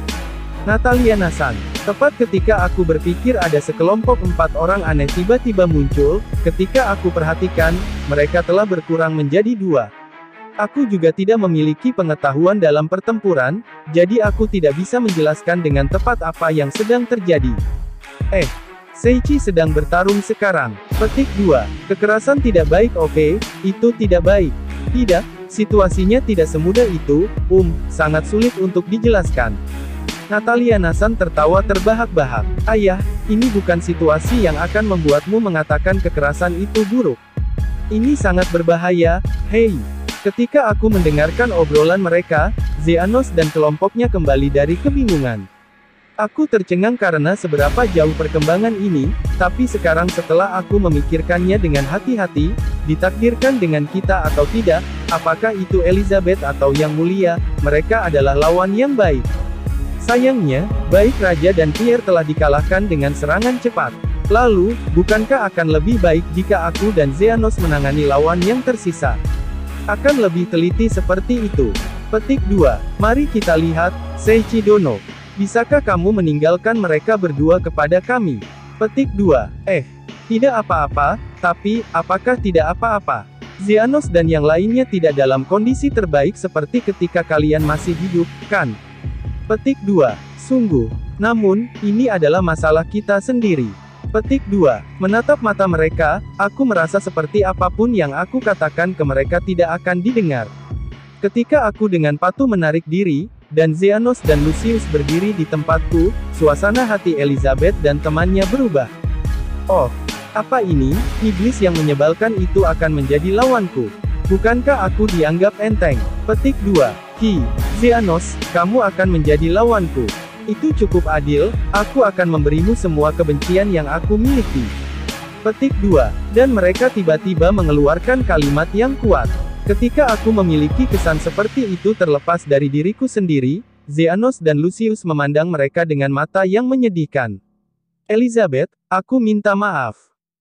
Natalia Nasan. Tepat ketika aku berpikir ada sekelompok 4 orang aneh tiba-tiba muncul, ketika aku perhatikan, mereka telah berkurang menjadi 2. Aku juga tidak memiliki pengetahuan dalam pertempuran, jadi aku tidak bisa menjelaskan dengan tepat apa yang sedang terjadi. Seichi sedang bertarung sekarang. Petik 2. Kekerasan tidak baik. Oke, itu tidak baik. Tidak, situasinya tidak semudah itu, sangat sulit untuk dijelaskan. Natalia Nasan tertawa terbahak-bahak. Ayah, ini bukan situasi yang akan membuatmu mengatakan kekerasan itu buruk. Ini sangat berbahaya, hei. Ketika aku mendengarkan obrolan mereka, Xehanort dan kelompoknya kembali dari kebingungan. Aku tercengang karena seberapa jauh perkembangan ini, tapi sekarang setelah aku memikirkannya dengan hati-hati, ditakdirkan dengan kita atau tidak, apakah itu Elizabeth atau Yang Mulia, mereka adalah lawan yang baik. Sayangnya, baik Raja dan Pierre telah dikalahkan dengan serangan cepat. Lalu, bukankah akan lebih baik jika aku dan Xehanort menangani lawan yang tersisa? Akan lebih teliti seperti itu. Petik 2. Mari kita lihat, Seiichi Dono. Bisakah kamu meninggalkan mereka berdua kepada kami? Petik 2. Tidak apa-apa, tapi, apakah tidak apa-apa? Xehanort dan yang lainnya tidak dalam kondisi terbaik seperti ketika kalian masih hidup, kan? Petik 2. Sungguh. Namun, ini adalah masalah kita sendiri. Petik 2. Menatap mata mereka, aku merasa seperti apapun yang aku katakan ke mereka tidak akan didengar. Ketika aku dengan patuh menarik diri, dan Xehanort dan Lucius berdiri di tempatku, suasana hati Elizabeth dan temannya berubah. Oh, apa ini? Iblis yang menyebalkan itu akan menjadi lawanku. Bukankah aku dianggap enteng? Petik 2. Xehanort, kamu akan menjadi lawanku. Itu cukup adil, aku akan memberimu semua kebencian yang aku miliki. Petik 2. Dan mereka tiba-tiba mengeluarkan kalimat yang kuat. Ketika aku memiliki kesan seperti itu terlepas dari diriku sendiri, Xehanort dan Lucius memandang mereka dengan mata yang menyedihkan. Elizabeth, aku minta maaf.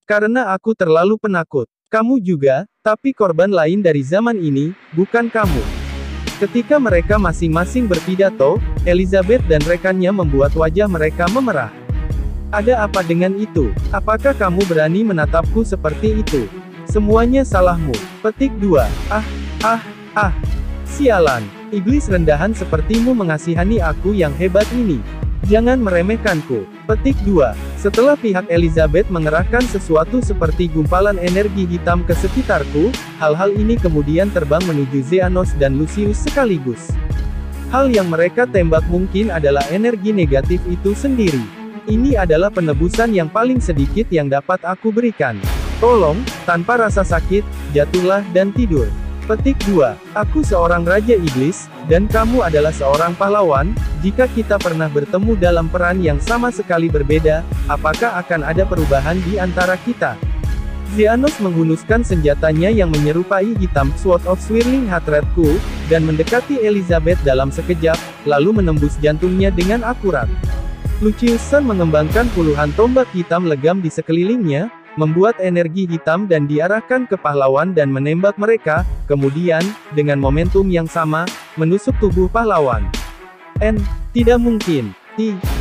Karena aku terlalu penakut. Kamu juga, tapi korban lain dari zaman ini, bukan kamu. Ketika mereka masing-masing berpidato, Elizabeth dan rekannya membuat wajah mereka memerah. Ada apa dengan itu? Apakah kamu berani menatapku seperti itu? Semuanya salahmu. Petik 2. Sialan. Iblis rendahan sepertimu mengasihani aku yang hebat ini. Jangan meremehkanku. Petik 2. Setelah pihak Elizabeth mengerahkan sesuatu seperti gumpalan energi hitam ke sekitarku, hal-hal ini kemudian terbang menuju Xehanort dan Lucius sekaligus. Hal yang mereka tembak mungkin adalah energi negatif itu sendiri. Ini adalah penebusan yang paling sedikit yang dapat aku berikan. Tolong, tanpa rasa sakit, jatuhlah dan tidur. Petik 2. Aku seorang Raja Iblis, dan kamu adalah seorang pahlawan. Jika kita pernah bertemu dalam peran yang sama sekali berbeda, apakah akan ada perubahan di antara kita? Xehanort menghunuskan senjatanya yang menyerupai hitam Sword of Swirling Heartthread-ku, dan mendekati Elizabeth dalam sekejap, lalu menembus jantungnya dengan akurat. Lucius Sun mengembangkan puluhan tombak hitam legam di sekelilingnya, membuat energi hitam dan diarahkan ke pahlawan dan menembak mereka, kemudian, dengan momentum yang sama, menusuk tubuh pahlawan. Tidak mungkin.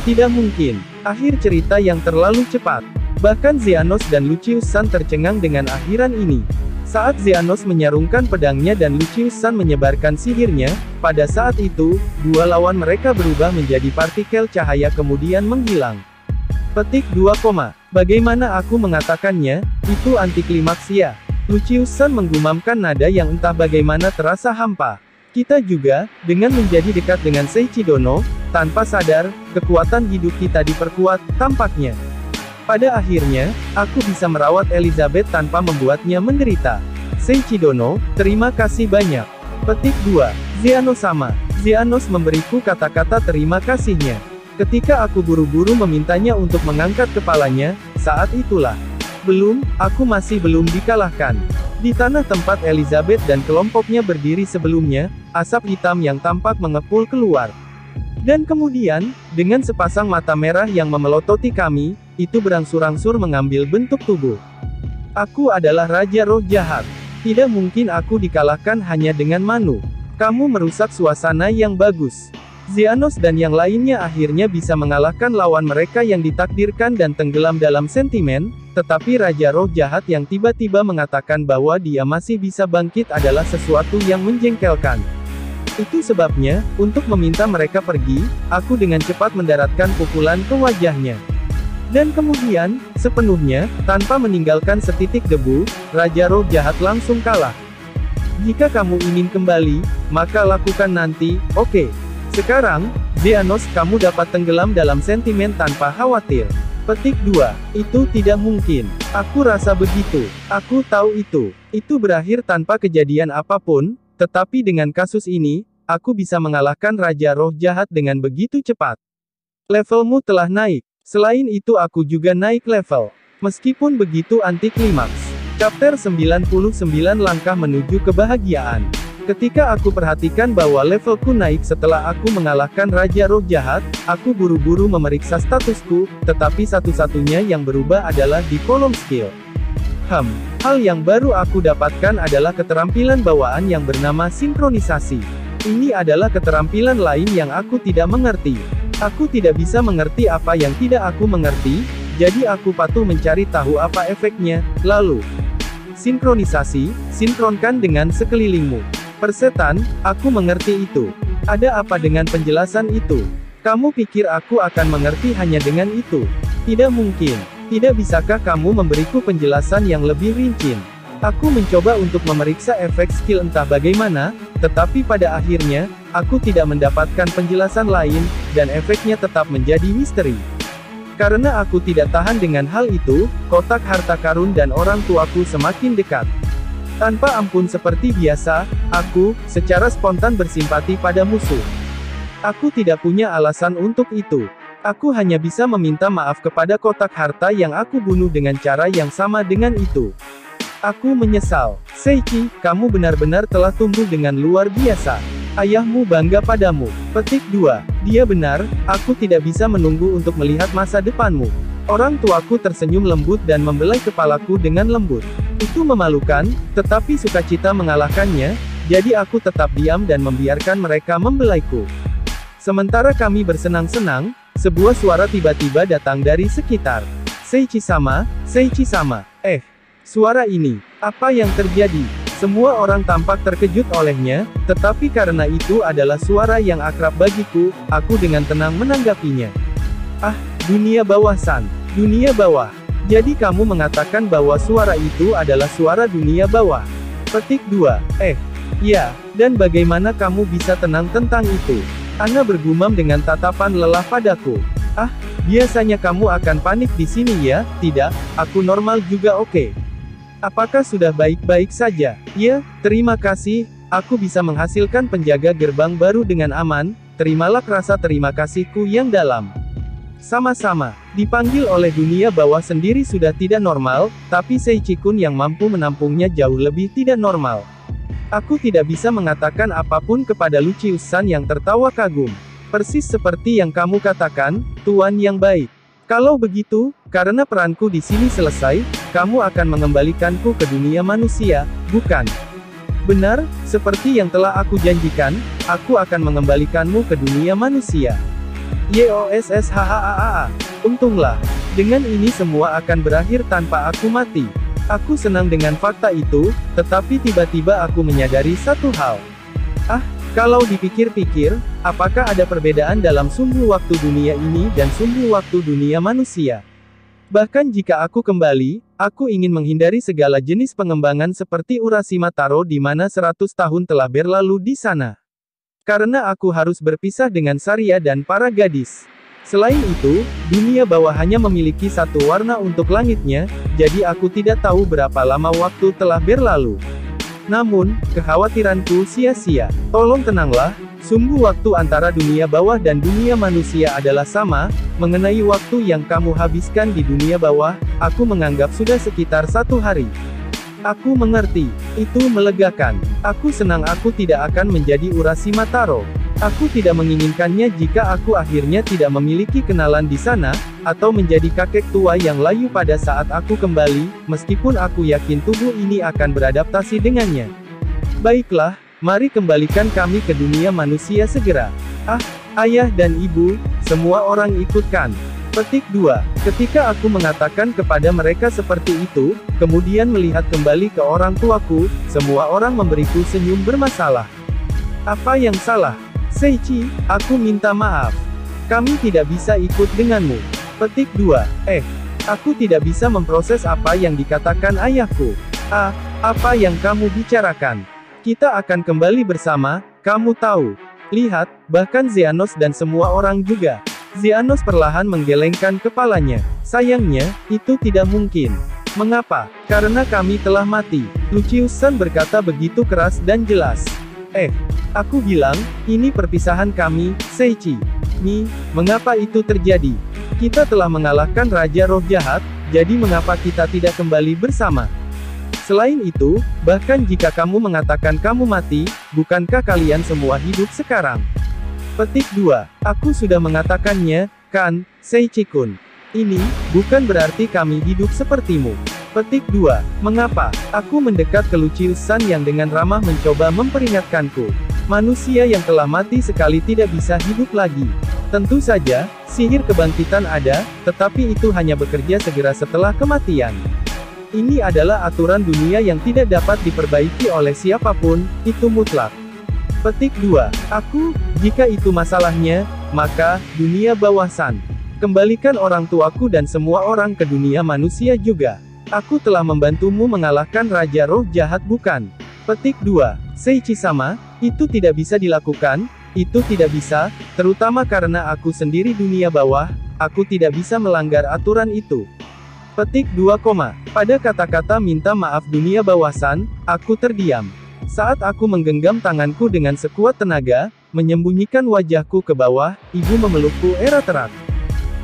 Tidak mungkin. Akhir cerita yang terlalu cepat. Bahkan Xehanort dan Lucius Sun tercengang dengan akhiran ini. Saat Xehanort menyarungkan pedangnya dan Lucius Sun menyebarkan sihirnya, pada saat itu, dua lawan mereka berubah menjadi partikel cahaya kemudian menghilang. Petik 2, bagaimana aku mengatakannya, itu antiklimaks ya. Lucius Sun menggumamkan nada yang entah bagaimana terasa hampa. Kita juga, dengan menjadi dekat dengan Seiichi Dono, tanpa sadar, kekuatan hidup kita diperkuat, tampaknya. Pada akhirnya, aku bisa merawat Elizabeth tanpa membuatnya menderita. Seiichi Dono, terima kasih banyak. Petik 2, Xehanort sama. Xehanort memberiku kata-kata terima kasihnya. Ketika aku buru-buru memintanya untuk mengangkat kepalanya, saat itulah. Aku masih belum dikalahkan. Di tanah tempat Elizabeth dan kelompoknya berdiri sebelumnya, asap hitam yang tampak mengepul keluar. Dan kemudian, dengan sepasang mata merah yang memelototi kami, itu berangsur-angsur mengambil bentuk tubuh. Aku adalah Raja Roh Jahat. Tidak mungkin aku dikalahkan hanya dengan Manu. Kamu merusak suasana yang bagus. Xehanort dan yang lainnya akhirnya bisa mengalahkan lawan mereka yang ditakdirkan dan tenggelam dalam sentimen, tetapi Raja Roh Jahat yang tiba-tiba mengatakan bahwa dia masih bisa bangkit adalah sesuatu yang menjengkelkan. Itu sebabnya, untuk meminta mereka pergi, aku dengan cepat mendaratkan pukulan ke wajahnya. Dan kemudian, sepenuhnya, tanpa meninggalkan setitik debu, Raja Roh Jahat langsung kalah. Jika kamu ingin kembali, maka lakukan nanti, oke? Sekarang, Xehanort, kamu dapat tenggelam dalam sentimen tanpa khawatir. Petik 2. Itu tidak mungkin. Aku rasa begitu. Aku tahu itu. Itu berakhir tanpa kejadian apapun, tetapi dengan kasus ini, aku bisa mengalahkan Raja Roh Jahat dengan begitu cepat. Levelmu telah naik. Selain itu aku juga naik level. Meskipun begitu antiklimaks. Chapter 99 Langkah Menuju Kebahagiaan. Ketika aku perhatikan bahwa levelku naik setelah aku mengalahkan Raja Roh Jahat, aku buru-buru memeriksa statusku, tetapi satu-satunya yang berubah adalah di kolom skill. Hal yang baru aku dapatkan adalah keterampilan bawaan yang bernama sinkronisasi. Ini adalah keterampilan lain yang aku tidak mengerti. Aku tidak bisa mengerti apa yang tidak aku mengerti, jadi aku patuh mencari tahu apa efeknya, lalu. Sinkronisasi, sinkronkan dengan sekelilingmu. Persetan, aku mengerti itu. Ada apa dengan penjelasan itu? Kamu pikir aku akan mengerti hanya dengan itu? Tidak mungkin. Tidak bisakah kamu memberiku penjelasan yang lebih rinci? Aku mencoba untuk memeriksa efek skill entah bagaimana, tetapi pada akhirnya, aku tidak mendapatkan penjelasan lain, dan efeknya tetap menjadi misteri. Karena aku tidak tahan dengan hal itu, kotak harta karun dan orang tuaku semakin dekat. Tanpa ampun seperti biasa, aku, secara spontan bersimpati pada musuh. Aku tidak punya alasan untuk itu. Aku hanya bisa meminta maaf kepada kotak harta yang aku bunuh dengan cara yang sama dengan itu. Aku menyesal. Seiichi, kamu benar-benar telah tumbuh dengan luar biasa. Ayahmu bangga padamu. Petik 2. Dia benar, aku tidak bisa menunggu untuk melihat masa depanmu. Orang tuaku tersenyum lembut dan membelai kepalaku dengan lembut. Itu memalukan, tetapi sukacita mengalahkannya, jadi aku tetap diam dan membiarkan mereka membelaiku. Sementara kami bersenang-senang, sebuah suara tiba-tiba datang dari sekitar. Seiichi-sama, Seiichi-sama. Suara ini. Apa yang terjadi? Semua orang tampak terkejut olehnya, tetapi karena itu adalah suara yang akrab bagiku, aku dengan tenang menanggapinya. Dunia bawah San. Dunia bawah. Jadi kamu mengatakan bahwa suara itu adalah suara dunia bawah. Petik 2. Ya, dan bagaimana kamu bisa tenang tentang itu? Ana bergumam dengan tatapan lelah padaku. Biasanya kamu akan panik di sini ya? Tidak, aku normal juga oke. Apakah sudah baik-baik saja? Ya, terima kasih, aku bisa menghasilkan penjaga gerbang baru dengan aman, terimalah rasa terima kasihku yang dalam. Sama-sama. Dipanggil oleh dunia bawah sendiri sudah tidak normal, tapi Seichi-kun yang mampu menampungnya jauh lebih tidak normal. Aku tidak bisa mengatakan apapun kepada Lucius-san yang tertawa kagum. Persis seperti yang kamu katakan, Tuan yang baik. Kalau begitu, karena peranku di sini selesai, kamu akan mengembalikanku ke dunia manusia, bukan? Benar, seperti yang telah aku janjikan, aku akan mengembalikanmu ke dunia manusia. YOSSHAAA. Untunglah. Dengan ini semua akan berakhir tanpa aku mati. Aku senang dengan fakta itu, tetapi tiba-tiba aku menyadari satu hal. Kalau dipikir-pikir, apakah ada perbedaan dalam sumbu waktu dunia ini dan sumbu waktu dunia manusia? Bahkan jika aku kembali, aku ingin menghindari segala jenis pengembangan seperti Urashima Taro di mana 100 tahun telah berlalu di sana. Karena aku harus berpisah dengan Saria dan para gadis. Selain itu, dunia bawah hanya memiliki satu warna untuk langitnya, jadi aku tidak tahu berapa lama waktu telah berlalu. Namun, kekhawatiranku sia-sia. Tolong tenanglah, sumbu waktu antara dunia bawah dan dunia manusia adalah sama. Mengenai waktu yang kamu habiskan di dunia bawah, aku menganggap sudah sekitar 1 hari. Aku mengerti. Itu melegakan. Aku senang aku tidak akan menjadi Urashima Taro. Aku tidak menginginkannya jika aku akhirnya tidak memiliki kenalan di sana, atau menjadi kakek tua yang layu pada saat aku kembali, meskipun aku yakin tubuh ini akan beradaptasi dengannya. Baiklah, mari kembalikan kami ke dunia manusia segera. Ayah dan ibu, semua orang ikutkan. Petik 2. Ketika aku mengatakan kepada mereka seperti itu, kemudian melihat kembali ke orang tuaku, semua orang memberiku senyum bermasalah. Apa yang salah? Seichi, aku minta maaf. Kami tidak bisa ikut denganmu. Petik 2. Aku tidak bisa memproses apa yang dikatakan ayahku. Apa yang kamu bicarakan? Kita akan kembali bersama, kamu tahu. Lihat, bahkan Zeanos dan semua orang juga. Zeanos perlahan menggelengkan kepalanya. Sayangnya, itu tidak mungkin. Mengapa? Karena kami telah mati. Lucius-san berkata begitu keras dan jelas. Aku bilang, ini perpisahan kami, Seichi. Mengapa itu terjadi? Kita telah mengalahkan Raja Roh Jahat, jadi mengapa kita tidak kembali bersama? Selain itu, bahkan jika kamu mengatakan kamu mati, bukankah kalian semua hidup sekarang? Petik 2. Aku sudah mengatakannya, kan, Seichi-kun. Ini, bukan berarti kami hidup sepertimu. Petik 2. Mengapa? Aku mendekat ke Lucius-san yang dengan ramah mencoba memperingatkanku. Manusia yang telah mati sekali tidak bisa hidup lagi. Tentu saja, sihir kebangkitan ada, tetapi itu hanya bekerja segera setelah kematian. Ini adalah aturan dunia yang tidak dapat diperbaiki oleh siapapun, itu mutlak. Petik 2. Jika itu masalahnya, maka, dunia bawah-san. Kembalikan orang tuaku dan semua orang ke dunia manusia juga. Aku telah membantumu mengalahkan Raja Roh Jahat bukan? Petik 2. Seichi-sama, itu tidak bisa dilakukan, itu tidak bisa, terutama karena aku sendiri dunia bawah, aku tidak bisa melanggar aturan itu. Petik 2, pada kata-kata minta maaf dunia bawah-san, aku terdiam. Saat aku menggenggam tanganku dengan sekuat tenaga, menyembunyikan wajahku ke bawah, ibu memelukku erat-erat.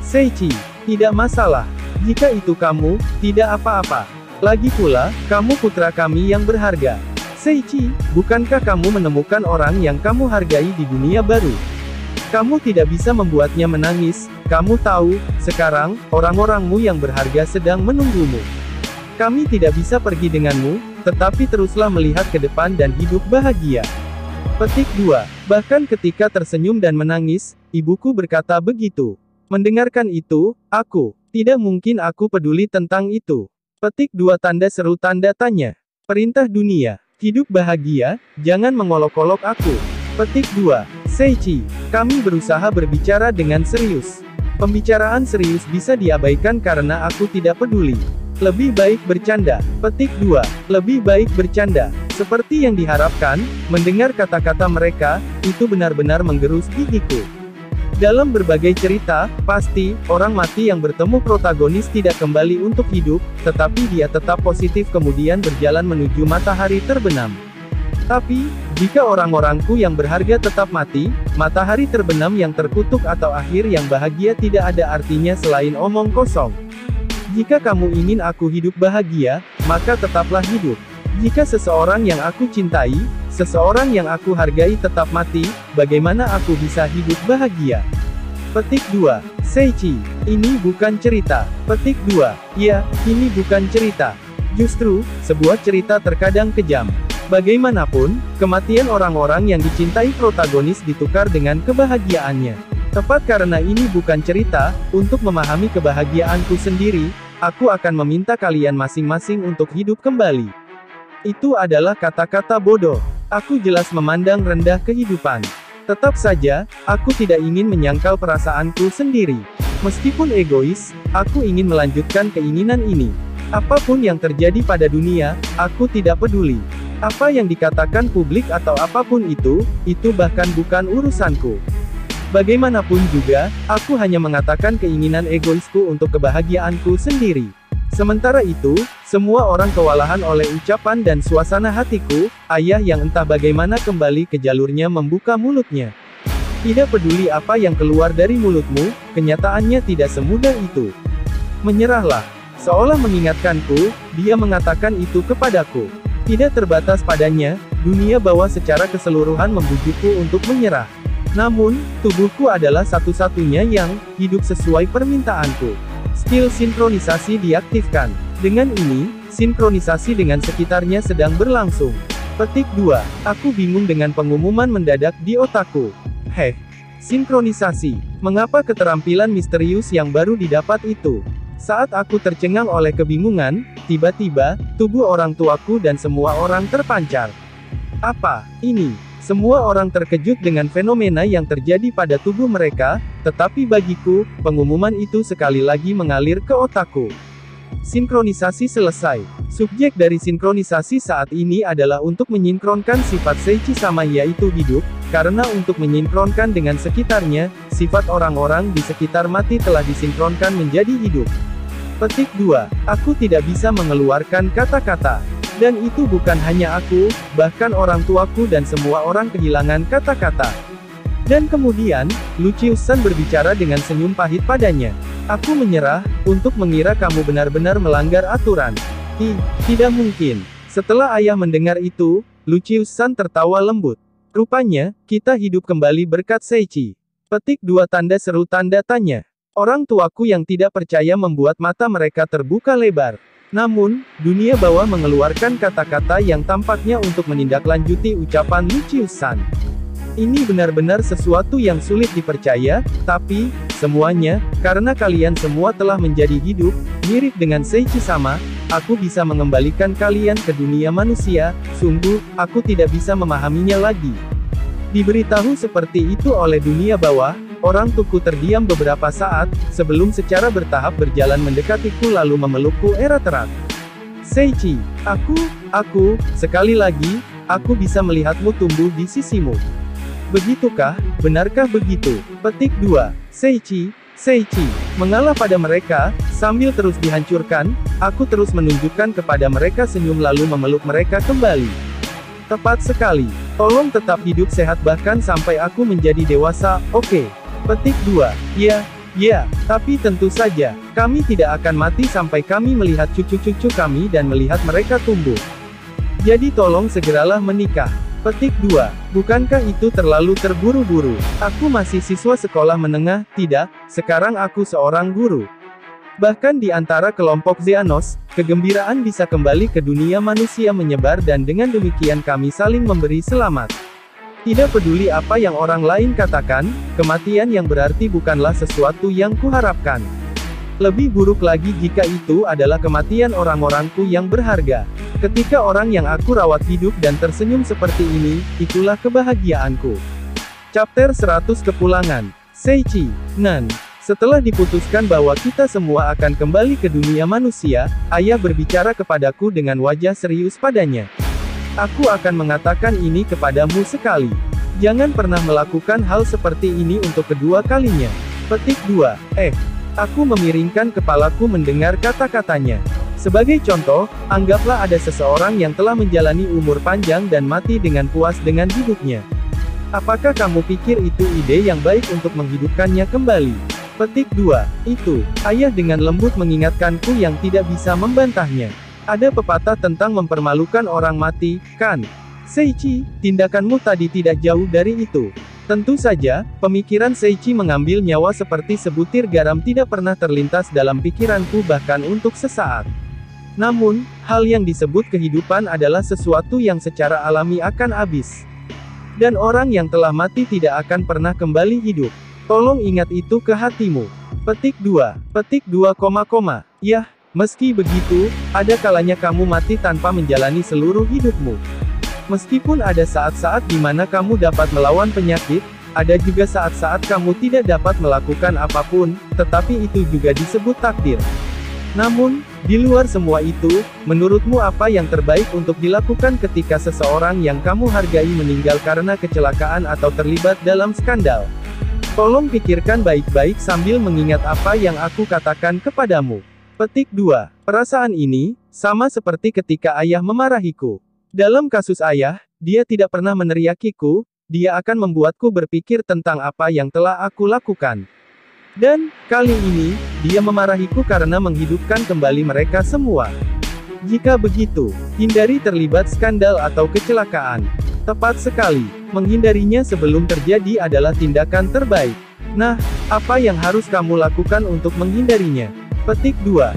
Seichi, tidak masalah. Jika itu kamu, tidak apa-apa. Lagi pula, kamu putra kami yang berharga. Seichi, bukankah kamu menemukan orang yang kamu hargai di dunia baru? Kamu tidak bisa membuatnya menangis, kamu tahu, sekarang, orang-orangmu yang berharga sedang menunggumu. Kami tidak bisa pergi denganmu, tetapi teruslah melihat ke depan dan hidup bahagia. Petik 2. Bahkan ketika tersenyum dan menangis, ibuku berkata begitu. Mendengarkan itu, tidak mungkin aku peduli tentang itu. Petik 2 tanda seru tanda tanya. Perintah dunia. Hidup bahagia, jangan mengolok-olok aku. Petik 2. Seichi, kami berusaha berbicara dengan serius. Pembicaraan serius bisa diabaikan karena aku tidak peduli. Lebih baik bercanda. Petik 2. Lebih baik bercanda. Seperti yang diharapkan, mendengar kata-kata mereka, itu benar-benar menggerus gigiku. Dalam berbagai cerita, pasti, orang mati yang bertemu protagonis tidak kembali untuk hidup, tetapi dia tetap positif kemudian berjalan menuju matahari terbenam. Tapi, Jika orang-orangku yang berharga tetap mati, matahari terbenam yang terkutuk atau akhir yang bahagia tidak ada artinya selain omong kosong. Jika kamu ingin aku hidup bahagia, maka tetaplah hidup. Jika seseorang yang aku cintai, seseorang yang aku hargai tetap mati, bagaimana aku bisa hidup bahagia? Petik 2. Seiichi. Ini bukan cerita. Petik 2. Ya, ini bukan cerita. Justru, sebuah cerita terkadang kejam. Bagaimanapun, kematian orang-orang yang dicintai protagonis ditukar dengan kebahagiaannya. Tepat karena ini bukan cerita, untuk memahami kebahagiaanku sendiri, aku akan meminta kalian masing-masing untuk hidup kembali. Itu adalah kata-kata bodoh. Aku jelas memandang rendah kehidupan. Tetap saja, aku tidak ingin menyangkal perasaanku sendiri. Meskipun egois, aku ingin melanjutkan keinginan ini. Apapun yang terjadi pada dunia, aku tidak peduli. Apa yang dikatakan publik atau apapun itu bahkan bukan urusanku. Bagaimanapun juga, aku hanya mengatakan keinginan egoisku untuk kebahagiaanku sendiri. Sementara itu, semua orang kewalahan oleh ucapan dan suasana hatiku, ayah yang entah bagaimana kembali ke jalurnya membuka mulutnya. Tidak peduli apa yang keluar dari mulutmu, kenyataannya tidak semudah itu. Menyerahlah. Seolah mengingatkanku, dia mengatakan itu kepadaku. Tidak terbatas padanya, dunia bawah secara keseluruhan membujukku untuk menyerah. Namun, tubuhku adalah satu-satunya yang hidup sesuai permintaanku. Skill sinkronisasi diaktifkan. Dengan ini, sinkronisasi dengan sekitarnya sedang berlangsung. Petik 2. Aku bingung dengan pengumuman mendadak di otakku. Sinkronisasi. Mengapa keterampilan misterius yang baru didapat itu? Saat aku tercengang oleh kebingungan, tiba-tiba, tubuh orang tuaku dan semua orang terpancar. Apa ini? Semua orang terkejut dengan fenomena yang terjadi pada tubuh mereka, tetapi bagiku, pengumuman itu sekali lagi mengalir ke otakku. Sinkronisasi selesai. Subjek dari sinkronisasi saat ini adalah untuk menyinkronkan sifat Seiichi sama yaitu hidup, karena untuk menyinkronkan dengan sekitarnya, sifat orang-orang di sekitar mati telah disinkronkan menjadi hidup. Petik 2. Aku tidak bisa mengeluarkan kata-kata. Dan itu bukan hanya aku, bahkan orang tuaku dan semua orang kehilangan kata-kata. Dan kemudian, Lucius San berbicara dengan senyum pahit padanya. Aku menyerah, untuk mengira kamu benar-benar melanggar aturan. Tidak mungkin. Setelah ayah mendengar itu, Lucius San tertawa lembut. Rupanya, kita hidup kembali berkat Seiichi. Petik 2 tanda seru tanda tanya. Orang tuaku yang tidak percaya membuat mata mereka terbuka lebar. Namun, dunia bawah mengeluarkan kata-kata yang tampaknya untuk menindaklanjuti ucapan Lucius San. Ini benar-benar sesuatu yang sulit dipercaya, tapi, semuanya, karena kalian semua telah menjadi hidup, mirip dengan Seiichi sama, aku bisa mengembalikan kalian ke dunia manusia, sungguh, aku tidak bisa memahaminya lagi. Diberitahu seperti itu oleh dunia bawah, orang tuku terdiam beberapa saat, sebelum secara bertahap berjalan mendekatiku lalu memelukku erat-erat. Seiichi, aku, sekali lagi, aku bisa melihatmu tumbuh di sisimu. Begitukah, benarkah begitu? Petik 2. Seiichi, mengalah pada mereka, sambil terus dihancurkan, aku terus menunjukkan kepada mereka senyum lalu memeluk mereka kembali. Tepat sekali. Tolong tetap hidup sehat bahkan sampai aku menjadi dewasa, oke. Petik 2. Ya, tapi tentu saja, kami tidak akan mati sampai kami melihat cucu-cucu kami dan melihat mereka tumbuh. Jadi tolong segeralah menikah. Petik 2. Bukankah itu terlalu terburu-buru? Aku masih siswa sekolah menengah, tidak, sekarang aku seorang guru. Bahkan di antara kelompok Xenos, kegembiraan bisa kembali ke dunia manusia menyebar dan dengan demikian kami saling memberi selamat. Tidak peduli apa yang orang lain katakan, kematian yang berarti bukanlah sesuatu yang kuharapkan. Lebih buruk lagi jika itu adalah kematian orang-orangku yang berharga. Ketika orang yang aku rawat hidup dan tersenyum seperti ini, itulah kebahagiaanku. Chapter 100 Kepulangan. Seiichi, Nan. Setelah diputuskan bahwa kita semua akan kembali ke dunia manusia, ayah berbicara kepadaku dengan wajah serius padanya. Aku akan mengatakan ini kepadamu sekali. Jangan pernah melakukan hal seperti ini untuk kedua kalinya. Petik 2. Aku memiringkan kepalaku mendengar kata-katanya. Sebagai contoh, anggaplah ada seseorang yang telah menjalani umur panjang dan mati dengan puas dengan hidupnya. Apakah kamu pikir itu ide yang baik untuk menghidupkannya kembali? Petik 2. Itu, ayah dengan lembut mengingatkanku yang tidak bisa membantahnya. Ada pepatah tentang mempermalukan orang mati, kan? Seiichi, tindakanmu tadi tidak jauh dari itu. Tentu saja, pemikiran Seiichi mengambil nyawa seperti sebutir garam tidak pernah terlintas dalam pikiranku bahkan untuk sesaat. Namun, hal yang disebut kehidupan adalah sesuatu yang secara alami akan habis. Dan orang yang telah mati tidak akan pernah kembali hidup. Tolong ingat itu ke hatimu. Petik 2. Petik 2, Yah, meski begitu, ada kalanya kamu mati tanpa menjalani seluruh hidupmu. Meskipun ada saat-saat di mana kamu dapat melawan penyakit, ada juga saat-saat kamu tidak dapat melakukan apapun, tetapi itu juga disebut takdir. Namun, di luar semua itu, menurutmu apa yang terbaik untuk dilakukan ketika seseorang yang kamu hargai meninggal karena kecelakaan atau terlibat dalam skandal? Tolong pikirkan baik-baik sambil mengingat apa yang aku katakan kepadamu. Petik 2. Perasaan ini, sama seperti ketika ayah memarahiku. Dalam kasus ayah, dia tidak pernah meneriakiku, dia akan membuatku berpikir tentang apa yang telah aku lakukan. Dan, kali ini, dia memarahiku karena menghidupkan kembali mereka semua. Jika begitu, hindari terlibat skandal atau kecelakaan. Tepat sekali, menghindarinya sebelum terjadi adalah tindakan terbaik. Nah, apa yang harus kamu lakukan untuk menghindarinya? Petik 2.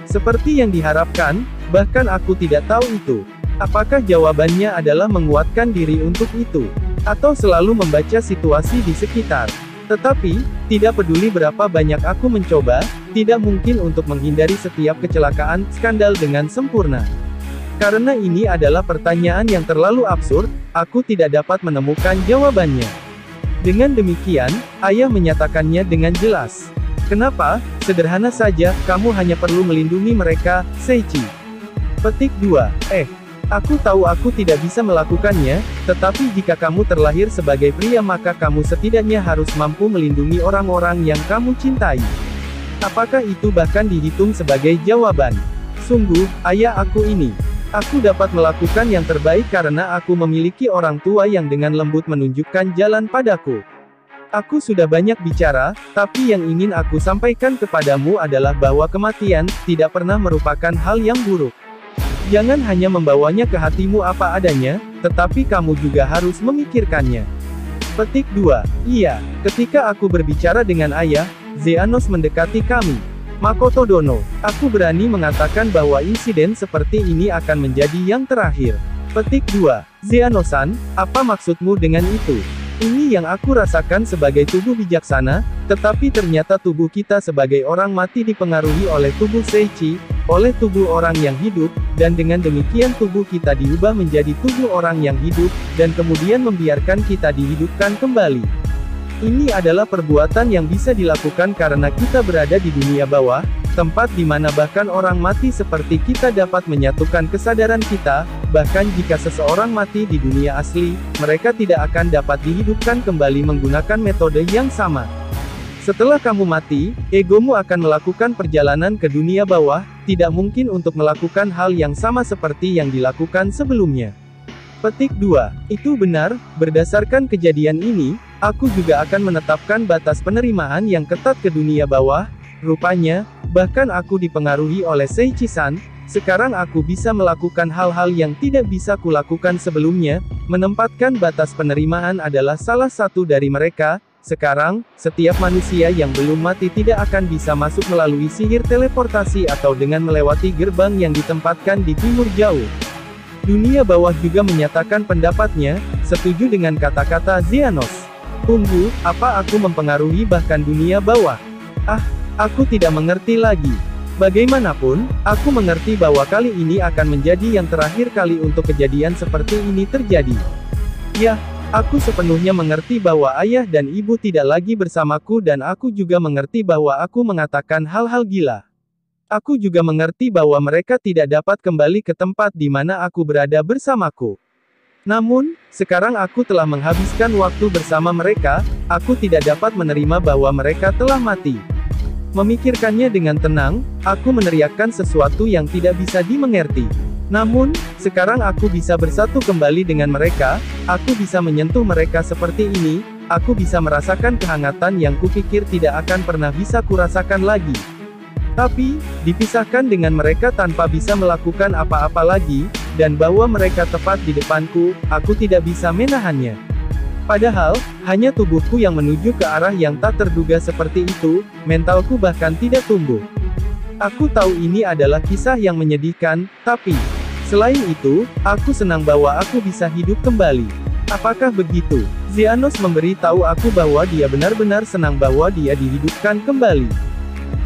Seperti yang diharapkan, bahkan aku tidak tahu itu. Apakah jawabannya adalah menguatkan diri untuk itu? Atau selalu membaca situasi di sekitar? Tetapi, tidak peduli berapa banyak aku mencoba, tidak mungkin untuk menghindari setiap kecelakaan, skandal dengan sempurna. Karena ini adalah pertanyaan yang terlalu absurd, aku tidak dapat menemukan jawabannya. Dengan demikian, ayah menyatakannya dengan jelas. Kenapa? Sederhana saja, kamu hanya perlu melindungi mereka, Seiichi. Petik 2. Aku tahu aku tidak bisa melakukannya, tetapi jika kamu terlahir sebagai pria maka kamu setidaknya harus mampu melindungi orang-orang yang kamu cintai. Apakah itu bahkan dihitung sebagai jawaban? Sungguh, ayah aku ini. Aku dapat melakukan yang terbaik karena aku memiliki orang tua yang dengan lembut menunjukkan jalan padaku. Aku sudah banyak bicara, tapi yang ingin aku sampaikan kepadamu adalah bahwa kematian tidak pernah merupakan hal yang buruk. Jangan hanya membawanya ke hatimu apa adanya, tetapi kamu juga harus memikirkannya. Petik 2. Iya, ketika aku berbicara dengan ayah, Zeanos mendekati kami. Makoto Dono, aku berani mengatakan bahwa insiden seperti ini akan menjadi yang terakhir. Petik 2. Zeanos-san, apa maksudmu dengan itu? Ini yang aku rasakan sebagai tubuh bijaksana, tetapi ternyata tubuh kita sebagai orang mati dipengaruhi oleh tubuh Seiichi, oleh tubuh orang yang hidup, dan dengan demikian tubuh kita diubah menjadi tubuh orang yang hidup, dan kemudian membiarkan kita dihidupkan kembali. Ini adalah perbuatan yang bisa dilakukan karena kita berada di dunia bawah, tempat di mana bahkan orang mati seperti kita dapat menyatukan kesadaran kita, bahkan jika seseorang mati di dunia asli, mereka tidak akan dapat dihidupkan kembali menggunakan metode yang sama. Setelah kamu mati, egomu akan melakukan perjalanan ke dunia bawah, tidak mungkin untuk melakukan hal yang sama seperti yang dilakukan sebelumnya. Petik 2. Itu benar, berdasarkan kejadian ini, aku juga akan menetapkan batas penerimaan yang ketat ke dunia bawah, rupanya, bahkan aku dipengaruhi oleh Seiichi-san, sekarang aku bisa melakukan hal-hal yang tidak bisa kulakukan sebelumnya, menempatkan batas penerimaan adalah salah satu dari mereka. Sekarang, setiap manusia yang belum mati tidak akan bisa masuk melalui sihir teleportasi atau dengan melewati gerbang yang ditempatkan di timur jauh. Dunia bawah juga menyatakan pendapatnya, setuju dengan kata-kata Zeanos. Tunggu, apa aku mempengaruhi bahkan dunia bawah? Aku tidak mengerti lagi. Bagaimanapun, aku mengerti bahwa kali ini akan menjadi yang terakhir kali untuk kejadian seperti ini terjadi. Ya, aku sepenuhnya mengerti bahwa ayah dan ibu tidak lagi bersamaku dan aku juga mengerti bahwa aku mengatakan hal-hal gila. Aku juga mengerti bahwa mereka tidak dapat kembali ke tempat di mana aku berada bersamaku. Namun, sekarang aku telah menghabiskan waktu bersama mereka, aku tidak dapat menerima bahwa mereka telah mati. Memikirkannya dengan tenang, aku meneriakkan sesuatu yang tidak bisa dimengerti. Namun, sekarang aku bisa bersatu kembali dengan mereka, aku bisa menyentuh mereka seperti ini, aku bisa merasakan kehangatan yang kupikir tidak akan pernah bisa kurasakan lagi. Tapi, dipisahkan dengan mereka tanpa bisa melakukan apa-apa lagi, dan bahwa mereka tepat di depanku, aku tidak bisa menahannya. Padahal, hanya tubuhku yang menuju ke arah yang tak terduga seperti itu, mentalku bahkan tidak tumbuh. Aku tahu ini adalah kisah yang menyedihkan, tapi, selain itu, aku senang bahwa aku bisa hidup kembali. Apakah begitu? Zeanos memberi tahu aku bahwa dia benar-benar senang bahwa dia dihidupkan kembali.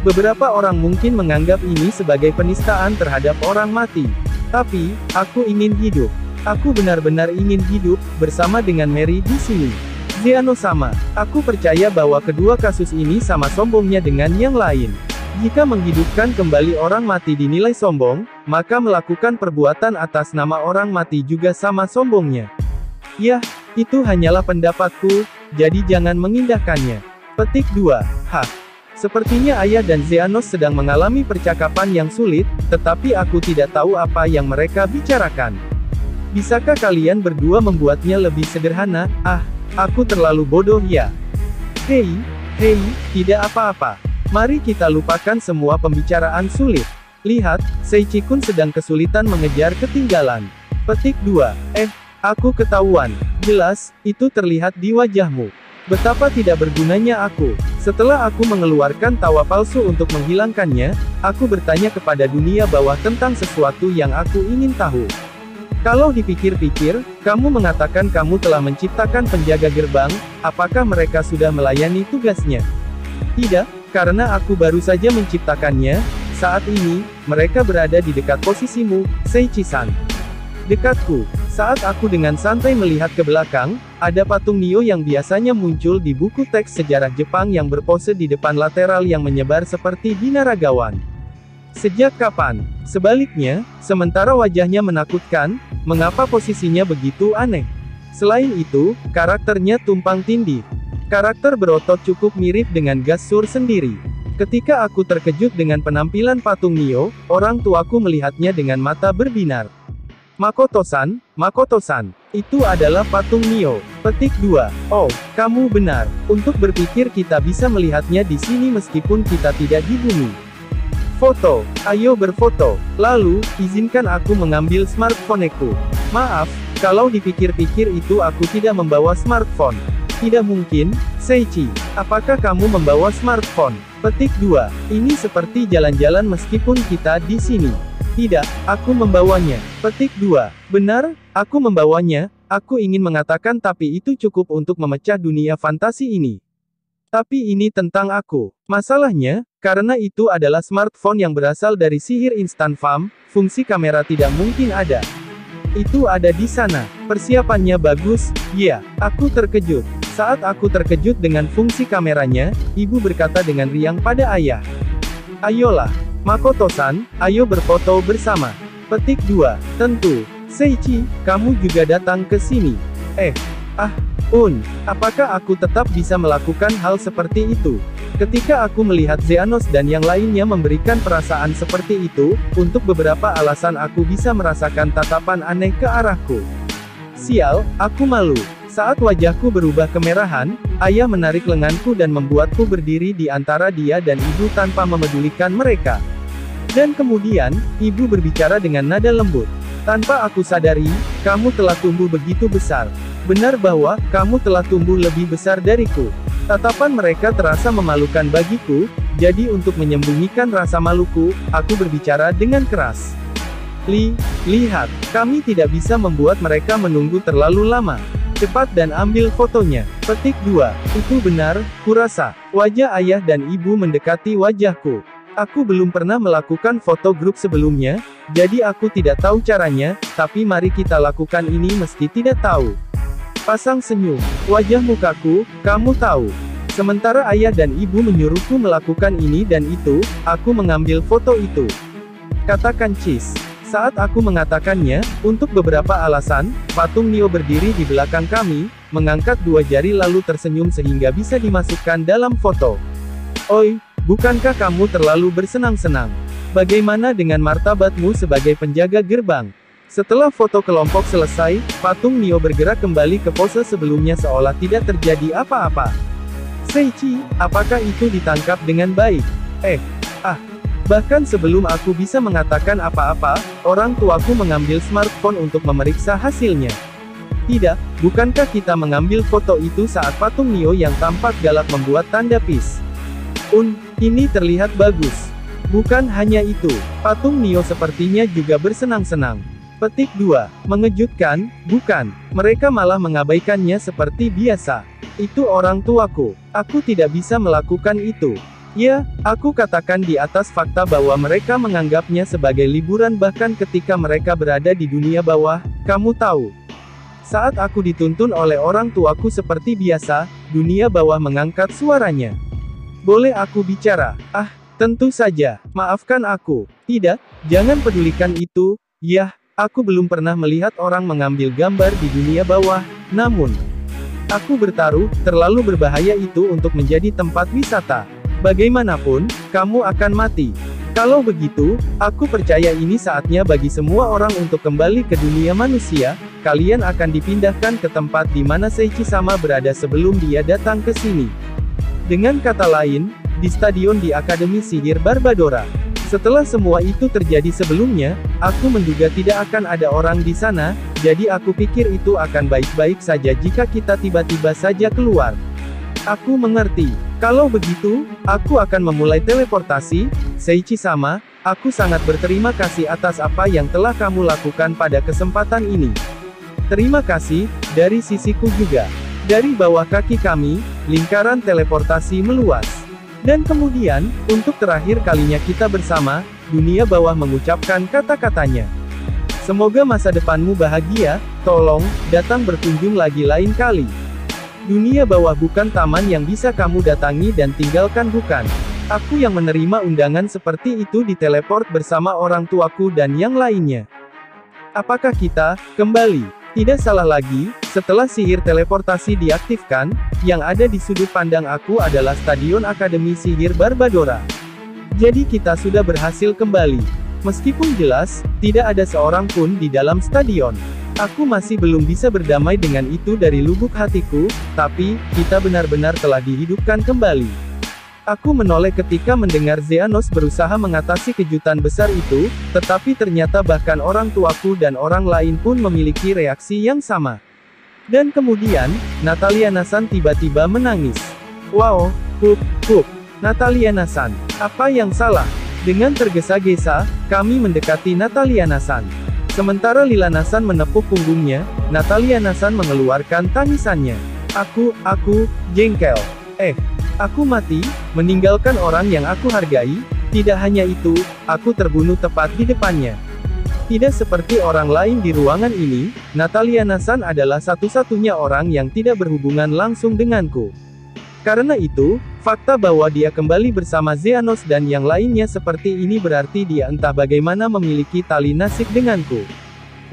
Beberapa orang mungkin menganggap ini sebagai penistaan terhadap orang mati. Tapi, aku ingin hidup. Aku benar-benar ingin hidup, bersama dengan Mary di sini. Zeanos sama. Aku percaya bahwa kedua kasus ini sama sombongnya dengan yang lain. Jika menghidupkan kembali orang mati dinilai sombong, maka melakukan perbuatan atas nama orang mati juga sama sombongnya. Yah, itu hanyalah pendapatku, jadi jangan mengindahkannya. Petik 2. Sepertinya ayah dan Zeanos sedang mengalami percakapan yang sulit, tetapi aku tidak tahu apa yang mereka bicarakan. Bisakah kalian berdua membuatnya lebih sederhana? Aku terlalu bodoh ya. Hei, tidak apa-apa. Mari kita lupakan semua pembicaraan sulit. Lihat, Seichi-kun sedang kesulitan mengejar ketinggalan. Petik 2. Aku ketahuan. Jelas, itu terlihat di wajahmu. Betapa tidak bergunanya aku. Setelah aku mengeluarkan tawa palsu untuk menghilangkannya, aku bertanya kepada dunia bawah tentang sesuatu yang aku ingin tahu. Kalau dipikir-pikir, kamu mengatakan kamu telah menciptakan penjaga gerbang, apakah mereka sudah melayani tugasnya? Tidak, karena aku baru saja menciptakannya. Saat ini, mereka berada di dekat posisimu, Seichi-san. Dekatku. Saat aku dengan santai melihat ke belakang, ada patung Nio yang biasanya muncul di buku teks sejarah Jepang yang berpose di depan lateral yang menyebar seperti binaragawan. Sejak kapan? Sebaliknya, sementara wajahnya menakutkan, mengapa posisinya begitu aneh? Selain itu, karakternya tumpang tindih. Karakter berotot cukup mirip dengan Gasur sendiri. Ketika aku terkejut dengan penampilan patung Nio, orang tuaku melihatnya dengan mata berbinar. Makoto-san, itu adalah patung Nio. Petik 2. Oh, kamu benar. Untuk berpikir kita bisa melihatnya di sini meskipun kita tidak di bumi. Foto. Ayo berfoto. Lalu, izinkan aku mengambil smartphone-ku. Maaf, kalau dipikir-pikir itu aku tidak membawa smartphone. Tidak mungkin, Seichi. Apakah kamu membawa smartphone? Petik 2. Ini seperti jalan-jalan meskipun kita di sini. Tidak, aku membawanya. Petik 2. Benar, aku membawanya, aku ingin mengatakan tapi itu cukup untuk memecah dunia fantasi ini. Tapi ini tentang aku. Masalahnya, karena itu adalah smartphone yang berasal dari sihir instan fam, fungsi kamera tidak mungkin ada. Itu ada di sana. Persiapannya bagus, ya, aku terkejut. Saat aku terkejut dengan fungsi kameranya, ibu berkata dengan riang pada ayah. Ayolah. Makoto-san, ayo berfoto bersama. Petik 2. Tentu. Seichi, kamu juga datang ke sini. Apakah aku tetap bisa melakukan hal seperti itu? Ketika aku melihat Zeanos dan yang lainnya memberikan perasaan seperti itu, untuk beberapa alasan aku bisa merasakan tatapan aneh ke arahku. Sial, aku malu. Saat wajahku berubah kemerahan, ayah menarik lenganku dan membuatku berdiri di antara dia dan ibu tanpa memedulikan mereka. Dan kemudian, ibu berbicara dengan nada lembut. Tanpa aku sadari, kamu telah tumbuh begitu besar. Benar bahwa, kamu telah tumbuh lebih besar dariku. Tatapan mereka terasa memalukan bagiku, jadi untuk menyembunyikan rasa maluku, aku berbicara dengan keras. Lihat, kami tidak bisa membuat mereka menunggu terlalu lama. Cepat dan ambil fotonya. Petik 2. Itu benar, kurasa. Wajah ayah dan ibu mendekati wajahku. Aku belum pernah melakukan foto grup sebelumnya, jadi aku tidak tahu caranya, tapi mari kita lakukan ini meski tidak tahu. Pasang senyum. Wajah mukaku, kamu tahu. Sementara ayah dan ibu menyuruhku melakukan ini dan itu, aku mengambil foto itu. Katakan cheese. Saat aku mengatakannya, untuk beberapa alasan, patung Nio berdiri di belakang kami, mengangkat dua jari lalu tersenyum sehingga bisa dimasukkan dalam foto. Oi, bukankah kamu terlalu bersenang-senang? Bagaimana dengan martabatmu sebagai penjaga gerbang? Setelah foto kelompok selesai, patung Neo bergerak kembali ke pose sebelumnya seolah tidak terjadi apa-apa. Seiichi, apakah itu ditangkap dengan baik? Bahkan sebelum aku bisa mengatakan apa-apa, orang tuaku mengambil smartphone untuk memeriksa hasilnya. Tidak, bukankah kita mengambil foto itu saat patung Neo yang tampak galak membuat tanda peace? Ini terlihat bagus. Bukan hanya itu, patung Neo sepertinya juga bersenang-senang. Petik 2. Mengejutkan, bukan? Mereka malah mengabaikannya seperti biasa. Itu orang tuaku. Aku tidak bisa melakukan itu. Ya, aku katakan di atas fakta bahwa mereka menganggapnya sebagai liburan bahkan ketika mereka berada di dunia bawah, kamu tahu. Saat aku dituntun oleh orang tuaku seperti biasa, dunia bawah mengangkat suaranya. Boleh aku bicara? Tentu saja, maafkan aku. Tidak, jangan pedulikan itu. Yah, aku belum pernah melihat orang mengambil gambar di dunia bawah, namun aku bertaruh, terlalu berbahaya itu untuk menjadi tempat wisata. Bagaimanapun, kamu akan mati. Kalau begitu, aku percaya ini saatnya bagi semua orang untuk kembali ke dunia manusia. Kalian akan dipindahkan ke tempat di mana Seiichi sama berada sebelum dia datang ke sini. Dengan kata lain, di stadion di Akademi Sihir Barbadora. Setelah semua itu terjadi sebelumnya, aku menduga tidak akan ada orang di sana, jadi aku pikir itu akan baik-baik saja jika kita tiba-tiba saja keluar. Aku mengerti. Kalau begitu, aku akan memulai teleportasi. Seiichi sama, aku sangat berterima kasih atas apa yang telah kamu lakukan pada kesempatan ini. Terima kasih, dari sisiku juga. Dari bawah kaki kami, lingkaran teleportasi meluas. Dan kemudian, untuk terakhir kalinya kita bersama, dunia bawah mengucapkan kata-katanya. Semoga masa depanmu bahagia, tolong, datang berkunjung lagi lain kali. Dunia bawah bukan taman yang bisa kamu datangi dan tinggalkan bukan. Aku yang menerima undangan seperti itu di teleport bersama orang tuaku dan yang lainnya. Apakah kita, kembali? Tidak salah lagi, setelah sihir teleportasi diaktifkan, yang ada di sudut pandang aku adalah Stadion Akademi Sihir Barbadora. Jadi kita sudah berhasil kembali. Meskipun jelas, tidak ada seorang pun di dalam stadion. Aku masih belum bisa berdamai dengan itu dari lubuk hatiku, tapi, kita benar-benar telah dihidupkan kembali. Aku menoleh ketika mendengar Zeanos berusaha mengatasi kejutan besar itu, tetapi ternyata bahkan orang tuaku dan orang lain pun memiliki reaksi yang sama. Dan kemudian, Nataliana-san tiba-tiba menangis. Wow, Nataliana-san, apa yang salah? Dengan tergesa-gesa, kami mendekati Nataliana-san. Sementara Lilana-san menepuk punggungnya, Nataliana-san mengeluarkan tangisannya. Aku, jengkel. Aku mati, meninggalkan orang yang aku hargai. Tidak hanya itu, aku terbunuh tepat di depannya. Tidak seperti orang lain di ruangan ini, Nataliana-san adalah satu-satunya orang yang tidak berhubungan langsung denganku. Karena itu, fakta bahwa dia kembali bersama Zeanos dan yang lainnya seperti ini berarti dia entah bagaimana memiliki tali nasib denganku.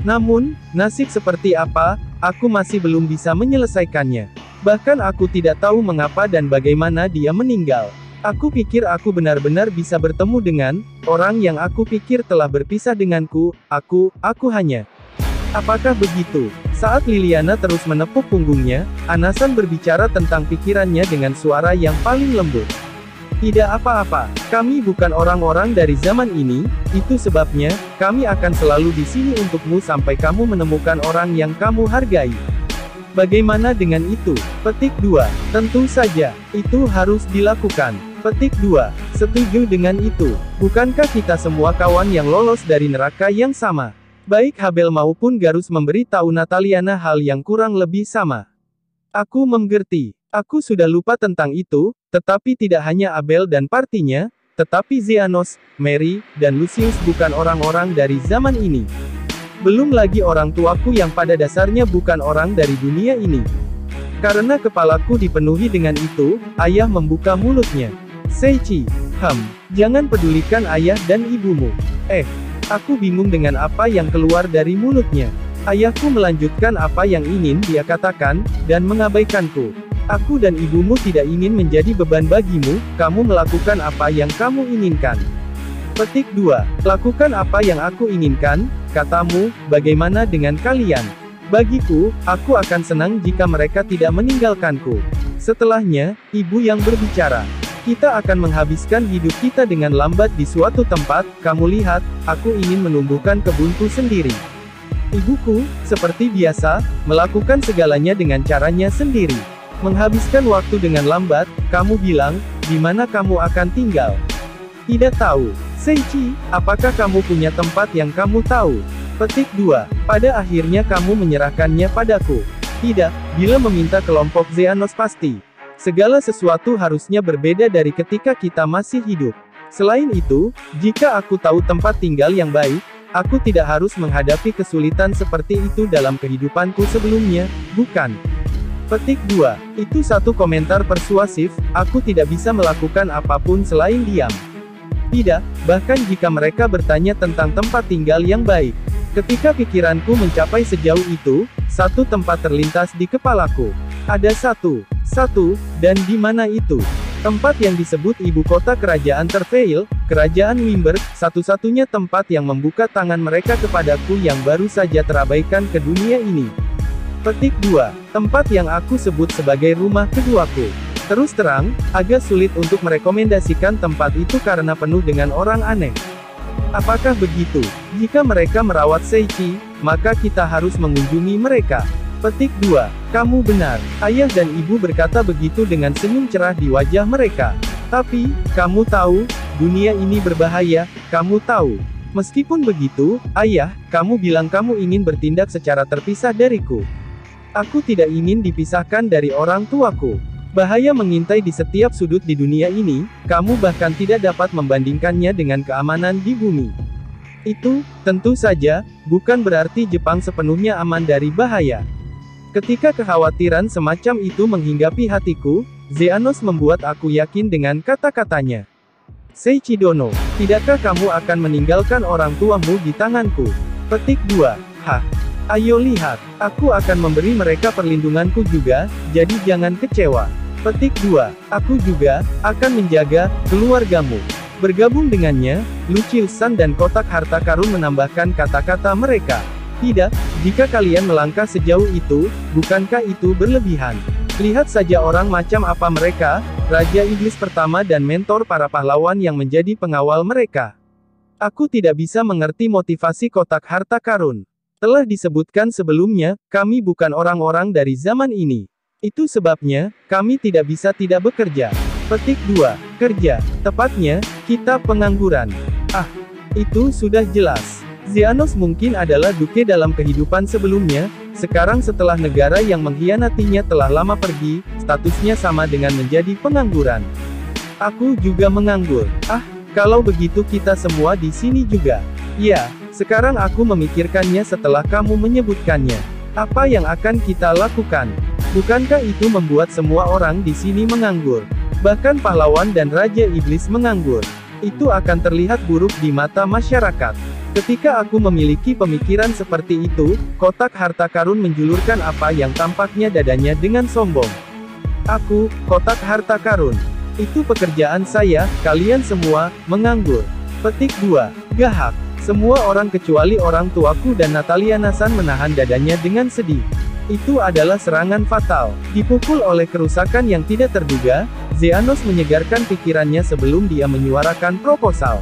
Namun, nasib seperti apa, aku masih belum bisa menyelesaikannya. Bahkan aku tidak tahu mengapa dan bagaimana dia meninggal. Aku pikir aku benar-benar bisa bertemu dengan orang yang aku pikir telah berpisah denganku. Aku hanya. Apakah begitu? Saat Liliana terus menepuk punggungnya, Anasan berbicara tentang pikirannya dengan suara yang paling lembut. Tidak apa-apa, kami bukan orang-orang dari zaman ini, itu sebabnya, kami akan selalu di sini untukmu sampai kamu menemukan orang yang kamu hargai. Bagaimana dengan itu? Petik 2. Tentu saja, itu harus dilakukan. Petik 2. Setuju dengan itu. Bukankah kita semua kawan yang lolos dari neraka yang sama? Baik Habel maupun Garus memberi tahu Nataliana hal yang kurang lebih sama. Aku mengerti. Aku sudah lupa tentang itu, tetapi tidak hanya Abel dan partinya, tetapi Zeanos, Mary, dan Lucius bukan orang-orang dari zaman ini. Belum lagi orang tuaku yang pada dasarnya bukan orang dari dunia ini. Karena kepalaku dipenuhi dengan itu, ayah membuka mulutnya. Seiichi, jangan pedulikan ayah dan ibumu. Aku bingung dengan apa yang keluar dari mulutnya. Ayahku melanjutkan apa yang ingin dia katakan, dan mengabaikanku. Aku dan ibumu tidak ingin menjadi beban bagimu, kamu melakukan apa yang kamu inginkan. Petik 2. Lakukan apa yang aku inginkan, katamu, bagaimana dengan kalian? Bagiku, aku akan senang jika mereka tidak meninggalkanku. Setelahnya, ibu yang berbicara. Kita akan menghabiskan hidup kita dengan lambat di suatu tempat, kamu lihat, aku ingin menumbuhkan kebunku sendiri. Ibuku, seperti biasa, melakukan segalanya dengan caranya sendiri. Menghabiskan waktu dengan lambat, kamu bilang, di mana kamu akan tinggal? Tidak tahu. Seiichi, apakah kamu punya tempat yang kamu tahu? Petik 2. Pada akhirnya kamu menyerahkannya padaku. Tidak, bila meminta kelompok Zeanos pasti. Segala sesuatu harusnya berbeda dari ketika kita masih hidup. Selain itu, jika aku tahu tempat tinggal yang baik, aku tidak harus menghadapi kesulitan seperti itu dalam kehidupanku sebelumnya, bukan? Petik 2. Itu satu komentar persuasif, aku tidak bisa melakukan apapun selain diam. Tidak, bahkan jika mereka bertanya tentang tempat tinggal yang baik. Ketika pikiranku mencapai sejauh itu, satu tempat terlintas di kepalaku. Ada satu, dan di mana itu? Tempat yang disebut ibu kota kerajaan Terveil, kerajaan Wimberg, satu-satunya tempat yang membuka tangan mereka kepadaku yang baru saja terabaikan ke dunia ini. Petik 2. Tempat yang aku sebut sebagai rumah keduaku. Terus terang, agak sulit untuk merekomendasikan tempat itu karena penuh dengan orang aneh. Apakah begitu? Jika mereka merawat Seiichi, maka kita harus mengunjungi mereka. Petik 2. Kamu benar. Ayah dan ibu berkata begitu dengan senyum cerah di wajah mereka. Tapi, kamu tahu, dunia ini berbahaya, kamu tahu. Meskipun begitu, ayah, kamu bilang kamu ingin bertindak secara terpisah dariku. Aku tidak ingin dipisahkan dari orang tuaku. Bahaya mengintai di setiap sudut di dunia ini, kamu bahkan tidak dapat membandingkannya dengan keamanan di bumi. Itu, tentu saja, bukan berarti Jepang sepenuhnya aman dari bahaya. Ketika kekhawatiran semacam itu menghinggapi hatiku, Zeanos membuat aku yakin dengan kata-katanya. Seiichi Dono, tidakkah kamu akan meninggalkan orang tuamu di tanganku? Petik 2. Hah? Ayo lihat, aku akan memberi mereka perlindunganku juga, jadi jangan kecewa. Petik 2. Aku juga akan menjaga keluargamu. Bergabung dengannya, Lucius-san dan kotak harta karun menambahkan kata-kata mereka. Tidak, jika kalian melangkah sejauh itu, bukankah itu berlebihan? Lihat saja orang macam apa mereka, Raja Iblis pertama dan mentor para pahlawan yang menjadi pengawal mereka. Aku tidak bisa mengerti motivasi kotak harta karun. Telah disebutkan sebelumnya, kami bukan orang-orang dari zaman ini. Itu sebabnya, kami tidak bisa tidak bekerja. Petik 2. Kerja. Tepatnya, kita pengangguran. Ah, itu sudah jelas. Zeanos mungkin adalah duke dalam kehidupan sebelumnya, sekarang setelah negara yang mengkhianatinya telah lama pergi, statusnya sama dengan menjadi pengangguran. Aku juga menganggur. Ah, kalau begitu kita semua di sini juga. Ya. Sekarang aku memikirkannya setelah kamu menyebutkannya. Apa yang akan kita lakukan? Bukankah itu membuat semua orang di sini menganggur? Bahkan pahlawan dan Raja Iblis menganggur. Itu akan terlihat buruk di mata masyarakat. Ketika aku memiliki pemikiran seperti itu, kotak harta karun menjulurkan apa yang tampaknya dadanya dengan sombong. Aku, kotak harta karun. Itu pekerjaan saya, kalian semua, menganggur. Petik 2. Gahak. Semua orang kecuali orang tuaku dan Natalia-san menahan dadanya dengan sedih. Itu adalah serangan fatal. Dipukul oleh kerusakan yang tidak terduga, Zeanos menyegarkan pikirannya sebelum dia menyuarakan proposal.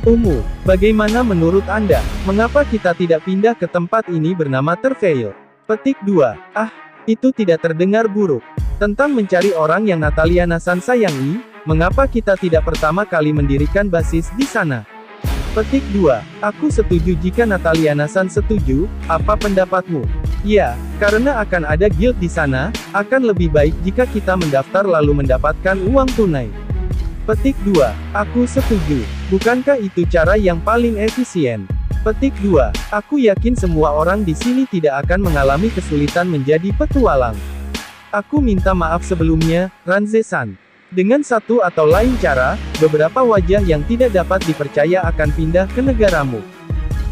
Umu, bagaimana menurut Anda? Mengapa kita tidak pindah ke tempat ini bernama Terveil? Petik 2. Ah, itu tidak terdengar buruk. Tentang mencari orang yang Natalia-san sayangi, mengapa kita tidak pertama kali mendirikan basis di sana? Petik 2. Aku setuju jika Natalia-san setuju, apa pendapatmu? Ya, karena akan ada guild di sana, akan lebih baik jika kita mendaftar lalu mendapatkan uang tunai. Petik 2. Aku setuju. Bukankah itu cara yang paling efisien? Petik 2. Aku yakin semua orang di sini tidak akan mengalami kesulitan menjadi petualang. Aku minta maaf sebelumnya, Ranze-san. Dengan satu atau lain cara, beberapa wajah yang tidak dapat dipercaya akan pindah ke negaramu.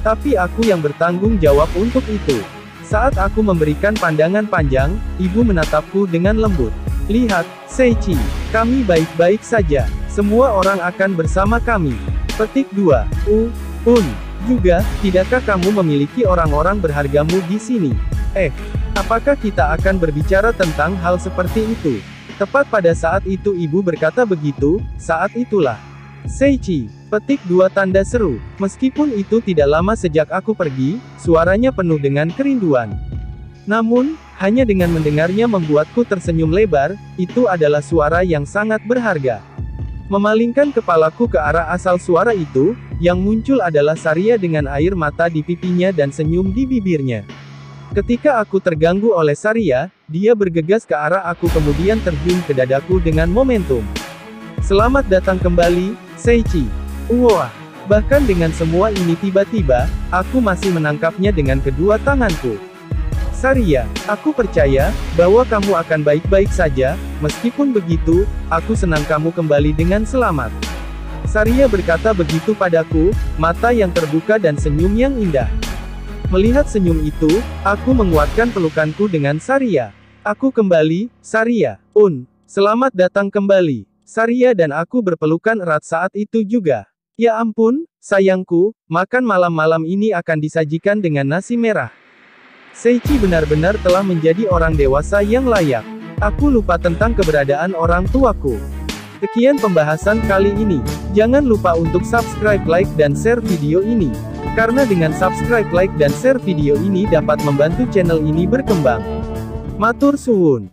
Tapi aku yang bertanggung jawab untuk itu. Saat aku memberikan pandangan panjang, ibu menatapku dengan lembut. Lihat, Seichi, kami baik-baik saja. Semua orang akan bersama kami. Petik 2. Juga, tidakkah kamu memiliki orang-orang berhargamu di sini? Apakah kita akan berbicara tentang hal seperti itu? Tepat pada saat itu ibu berkata begitu, saat itulah. Seichi. Petik 2 tanda seru. Meskipun itu tidak lama sejak aku pergi, suaranya penuh dengan kerinduan. Namun, hanya dengan mendengarnya membuatku tersenyum lebar, itu adalah suara yang sangat berharga. Memalingkan kepalaku ke arah asal suara itu, yang muncul adalah Saria dengan air mata di pipinya dan senyum di bibirnya. Ketika aku terganggu oleh Saria, dia bergegas ke arah aku kemudian terjun ke dadaku dengan momentum. Selamat datang kembali, Seichi. Wah, bahkan dengan semua ini tiba-tiba, aku masih menangkapnya dengan kedua tanganku. Saria, aku percaya, bahwa kamu akan baik-baik saja, meskipun begitu, aku senang kamu kembali dengan selamat. Saria berkata begitu padaku, mata yang terbuka dan senyum yang indah. Melihat senyum itu, aku menguatkan pelukanku dengan Saria. Aku kembali, Saria. Selamat datang kembali. Saria dan aku berpelukan erat saat itu juga. Ya ampun, sayangku, makan malam-malam ini akan disajikan dengan nasi merah. Seichi benar-benar telah menjadi orang dewasa yang layak. Aku lupa tentang keberadaan orang tuaku. Sekian pembahasan kali ini. Jangan lupa untuk subscribe, like, dan share video ini. Karena dengan subscribe, like, dan share video ini dapat membantu channel ini berkembang. Matur suwun.